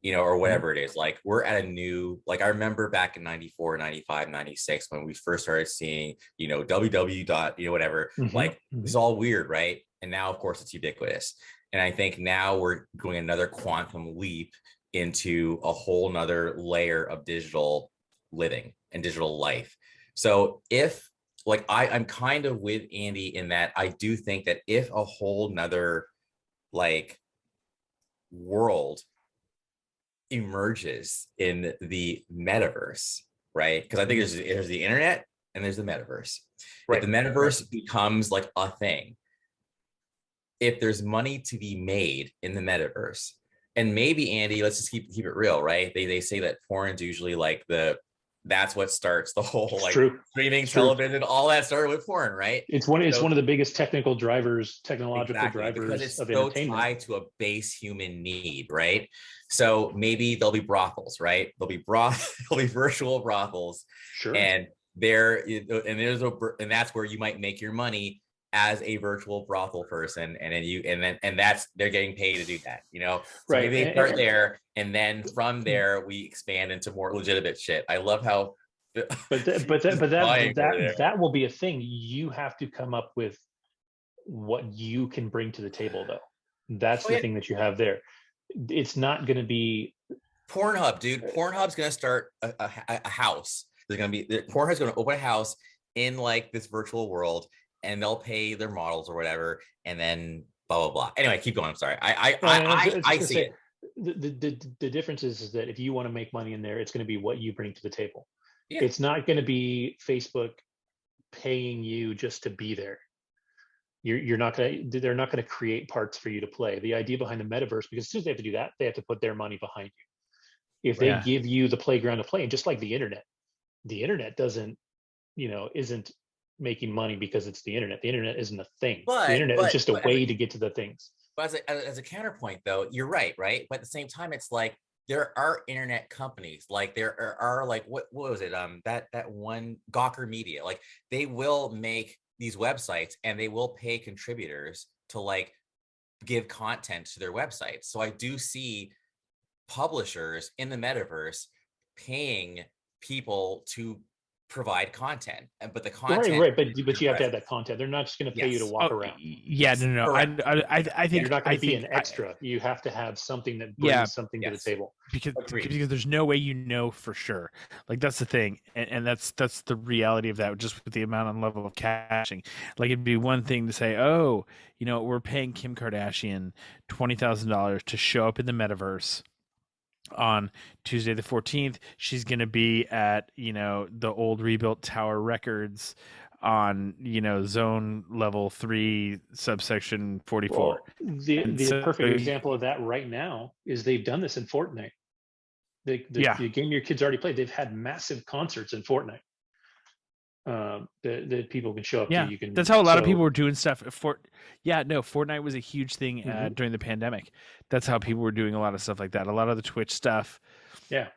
or whatever it is, like we're at a new, like I remember back in 94, 95, 96, when we first started seeing, www dot, whatever, like it's all weird, right? And now of course it's ubiquitous. And I think now we're going another quantum leap into a whole nother layer of digital living and digital life. So if like I'm kind of with Andy in that I do think that if a whole nother like world emerges in the metaverse, right? Because I think there's the internet and there's the metaverse. Right. If the metaverse becomes like a thing, if there's money to be made in the metaverse, and maybe Andy, let's just keep it real, right? They say that porn's usually like that's what starts the whole like streaming television, all that started with porn, right?
It's one of the biggest technological drivers
because it's
of
so
entertainment.
Tied to a base human need, right? So maybe there'll be brothels, right? There'll be virtual brothels, and that's where you might make your money as a virtual brothel person, and that's they're getting paid to do that, So maybe they start there, and then from there we expand into more legitimate shit. I love how,
but that will be a thing. You have to come up with what you can bring to the table, though. That's the thing that you have there. It's not going to be
Pornhub, dude. Pornhub's going to start a house. Pornhub's going to open a house in like this virtual world, and they'll pay their models or whatever, and then blah blah blah. Anyway, keep going. I'm sorry. I see it.
The difference is that if you want to make money in there, it's going to be what you bring to the table. Yeah. It's not going to be Facebook paying you just to be there. They're not going to create parts for you to play. The idea behind the metaverse, because as soon as they have to do that, they have to put their money behind you. If they give you the playground to play, and just like the internet doesn't, isn't making money because it's the internet. The internet isn't a thing. The internet is just a way to get to the things.
But as a counterpoint, though, you're right? But at the same time, it's like there are internet companies, like there are like what was it? That one Gawker Media, like they will make these websites and they will pay contributors to like give content to their websites. So I do see publishers in the metaverse paying people to provide content, but the
Right,
content,
right. But you have to have that content. They're not just going to pay you to
Yes.
walk around.
Yeah, no.
Correct.
I think
You're not going to be an
I-
extra. You have to have something that
Yeah.
brings something to the
Yes.
table.
because
Agreed.
there's no way you know for sure. Like that's the thing, and that's the reality of that. Just with the amount and level of caching, like it'd be one thing to say, oh, we're paying Kim Kardashian $20,000 to show up in the metaverse on Tuesday the 14th. She's going to be at the old rebuilt Tower Records on zone level 3 subsection 44.
Well, the
And
the
so-
perfect example of that right now is they've done this in Fortnite. The game your kids already played. They've had massive concerts in Fortnite. That people can show up
Yeah,
to. You can.
that's how a lot of people were doing stuff. Fortnite was a huge thing
Mhm.
during the pandemic. That's how people were doing a lot of stuff like that. A lot of the Twitch stuff.
Yeah.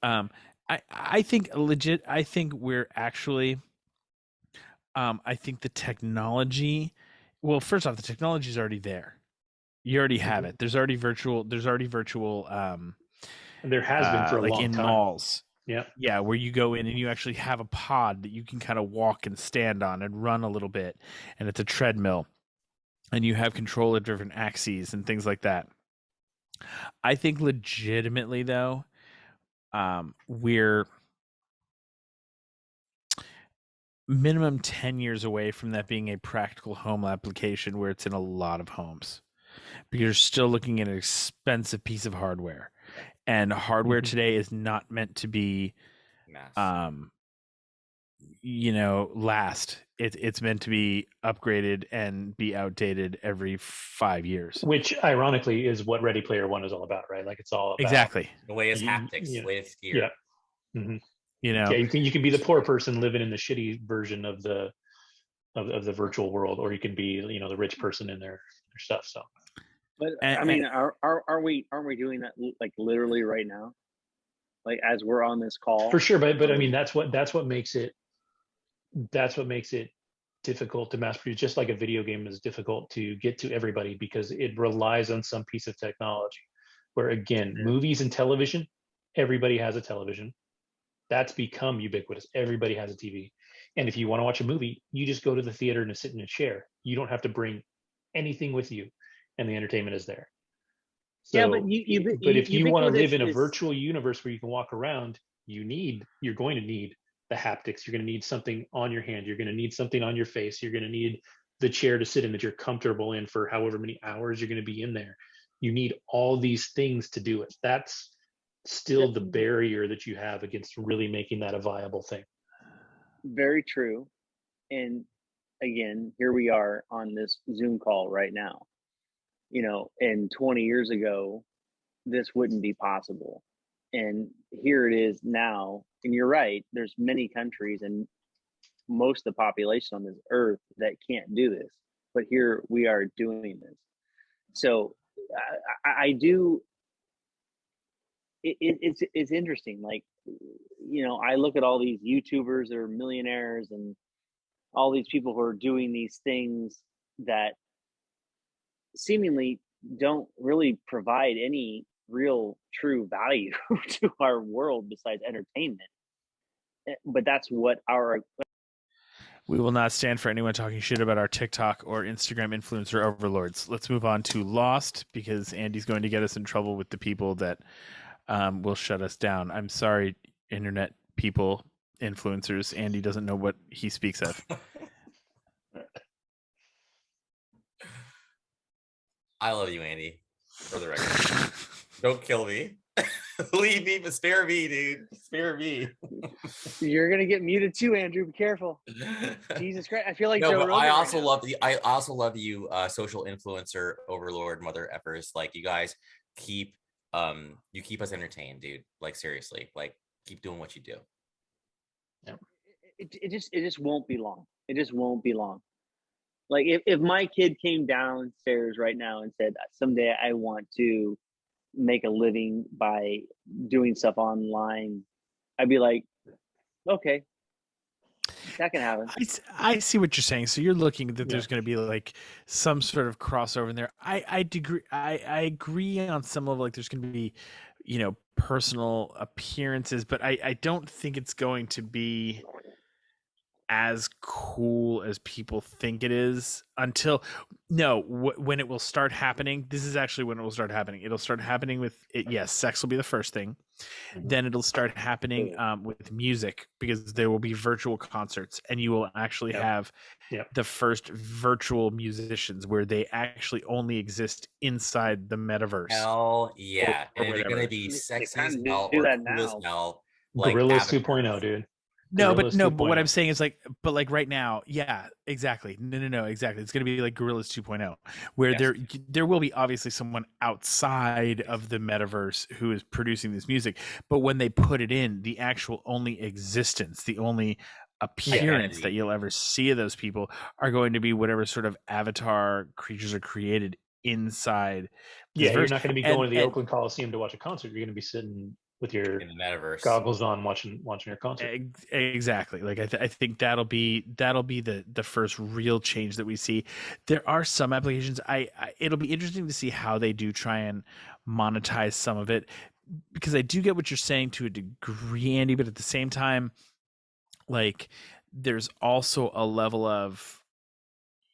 I think legit. I think we're actually. I think the technology. Well, first off, the technology is already there. You already have
Mhm.
it. There's already virtual.
And there has been for a
like
long
in
time.
malls.
Yeah.
Yeah, where you go in and you actually have a pod that you can kind of walk and stand on and run a little bit, and it's a treadmill, and you have control of different axes and things like that. I think legitimately though, we're minimum 10 years away from that being a practical home application where it's in a lot of homes, because you're still looking at an expensive piece of hardware, and hardware
Mhm.
today is not meant to be
Mass.
last. It's meant to be upgraded and be outdated every 5 years.
Which ironically is what Ready Player One is all about, right? Like it's all about
Exactly.
The way it's
you-
haptics,
you-
the way it's gear.
Yeah. Mhm.
You know,
Yeah, you can be the poor person living in the shitty version of the virtual world, or you can be the rich person in their stuff. So
But
And-
I mean, aren't we doing that like literally right now? Like as we're on this call.
for sure, but I mean that's what makes it difficult to mass produce. Just like a video game is difficult to get to everybody because it relies on some piece of technology. Where again,
Yeah.
movies and television, everybody has a television. That's become ubiquitous. Everybody has a TV. And if you want to watch a movie, you just go to the theater and sit in a chair. You don't have to bring anything with you, and the entertainment is there. So,
Yeah, but
if you want to live in a
ubiquitous is-
virtual universe where you can walk around, you're going to need the haptics. You're going to need something on your hand. You're going to need something on your face. You're going to need the chair to sit in that you're comfortable in for however many hours you're going to be in there. You need all these things to do it. That's still the barrier that you have against really making that a viable thing.
Very true. And again, here we are on this Zoom call right now. And 20 years ago, this wouldn't be possible. And here it is now. And you're right, there's many countries and most of the population on this earth that can't do this. But here we are doing this. So I do. It's interesting. Like, I look at all these YouTubers that are millionaires and all these people who are doing these things that seemingly don't really provide any real true value to our world besides entertainment. But that's what
we will not stand for anyone talking shit about our TikTok or Instagram influencer overlords. Let's move on to Lost, because Andy's going to get us in trouble with the people that will shut us down. I'm sorry, internet people, influencers. Andy doesn't know what he speaks of.
I love you, Andy. For the record, don't kill me. Leave me, but spare me, dude. Spare me.
you're gonna get muted too, Andrew. Be careful. Jesus Christ, I feel like
No,
Joe
but
Rogan
I
right
also
now.
love you. I also love you, social influencer overlord, mother effers. Like you guys keep us entertained, dude. Like seriously, like keep doing what you do.
It just won't be long. It just won't be long. Like if my kid came downstairs right now and said, someday I want to make a living by doing stuff online, I'd be like, okay, that can happen.
I see what you're saying. So you're looking that
Yeah.
there's going to be like some sort of crossover in there. I agree on some level. Like there's going to be, personal appearances, but I don't think it's going to be as cool as people think it is until when it will start happening. This is actually when it will start happening. It'll start happening with it. Yes, sex will be the first thing. Then it'll start happening with music, because there will be virtual concerts, and you will actually have the first virtual musicians where they actually only exist inside the metaverse.
Hell yeah.
Or
And they're going to be
They
sexy as
kinda
hell
do
or
that
cool as
now.
hell. Like
Gorillas
avatars.
2.0, dude.
But
Gorillas
but what
2.0.
I'm saying is like right now, yeah, exactly. No, exactly. It's going to be like Gorillas 2.0, where
Yes.
there will be obviously someone outside of the metaverse who is producing this music, but when they put it in, the actual only existence, the only appearance that you'll ever see of those people are going to be whatever sort of avatar creatures are created inside.
Yeah, you're
verse.
not going to be going to the Oakland Coliseum to watch a concert. You're going to be sitting with your
in the metaverse
goggles on watching your concert.
Exactly. Like I think that'll be the first real change that we see. There are some applications. It'll be interesting to see how they do try and monetize some of it, because I do get what you're saying to a degree, Andy, but at the same time, like there's also a level of,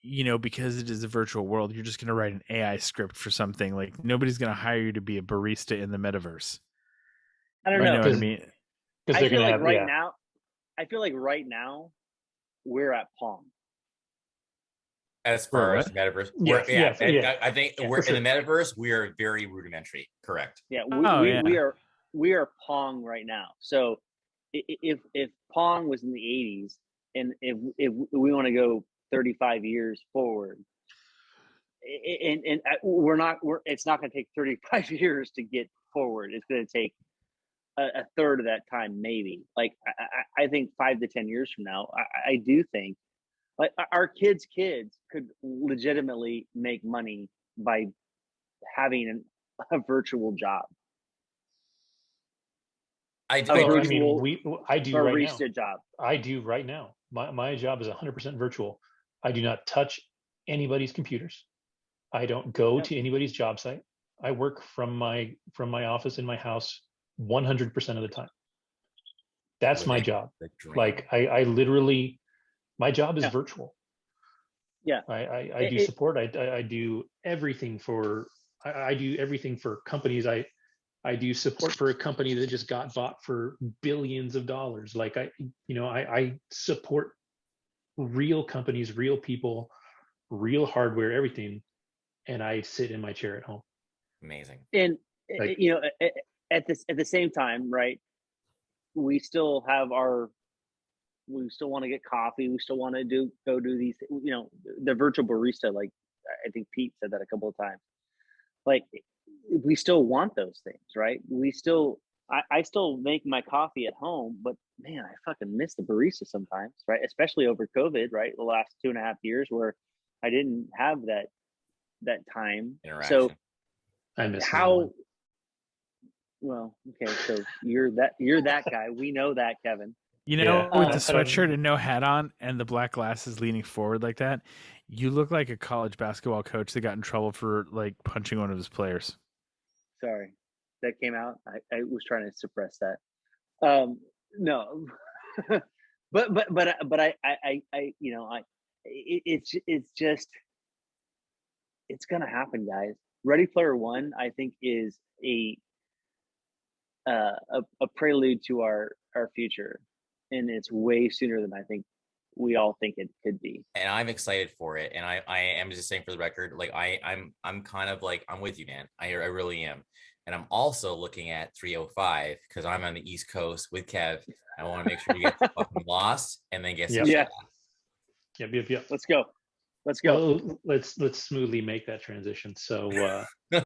because it is a virtual world, you're just going to write an AI script for something. Like nobody's going to hire you to be a barista in the metaverse.
I don't know.
You know what I mean?
Because
I
they're
feel
going to
like
have
right now, I feel like right now we're at Pong.
as far as metaverse. I think we're in the metaverse. We are very rudimentary. Correct.
Yeah, we are Pong right now. So if Pong was in the 80s, and if we want to go 35 years forward, and it's not going to take 35 years to get forward. It's going to take a third of that time, maybe. Like I think 5 to 10 years from now, I do think like our kids could legitimately make money by having a virtual job.
I do right now.
Job.
I do right now. My job is 100% virtual. I do not touch anybody's computers. I don't go to anybody's job site. I work from my office in my house 100% of the time. That's my job. Like I literally, my job is virtual.
Yeah.
I do support. I do everything for, I do everything for companies. I do support for a company that just got bought for billions of dollars. Like I support real companies, real people, real hardware, everything. And I sit in my chair at home.
Amazing.
And at the same time, right? We still want to get coffee. We still want to go do these, the virtual barista. Like I think Pete said that a couple of times. Like we still want those things, right? I still make my coffee at home, but man, I fucking miss the barista sometimes, right? Especially over COVID, right? The last 2.5 years where I didn't have that time.
Interaction.
So
I miss
how. Well, okay, so you're that guy. We know that, Kevin.
With the sweatshirt and no hat on and the black glasses leaning forward like that, you look like a college basketball coach that got in trouble for like punching one of his players.
Sorry, that came out. I was trying to suppress that. No, but it's just it's gonna happen, guys. Ready Player One, I think, is a prelude to our future, and it's way sooner than I think we all think it could be.
And I'm excited for it. And I am just saying, for the record, like I'm kind of like, I'm with you, man. I really am. And I'm also looking at 305 because I'm on the East Coast with Kev. I want to make sure we get fucking lost and then get some
Yep.
Let's go.
Well, let's smoothly make that transition. So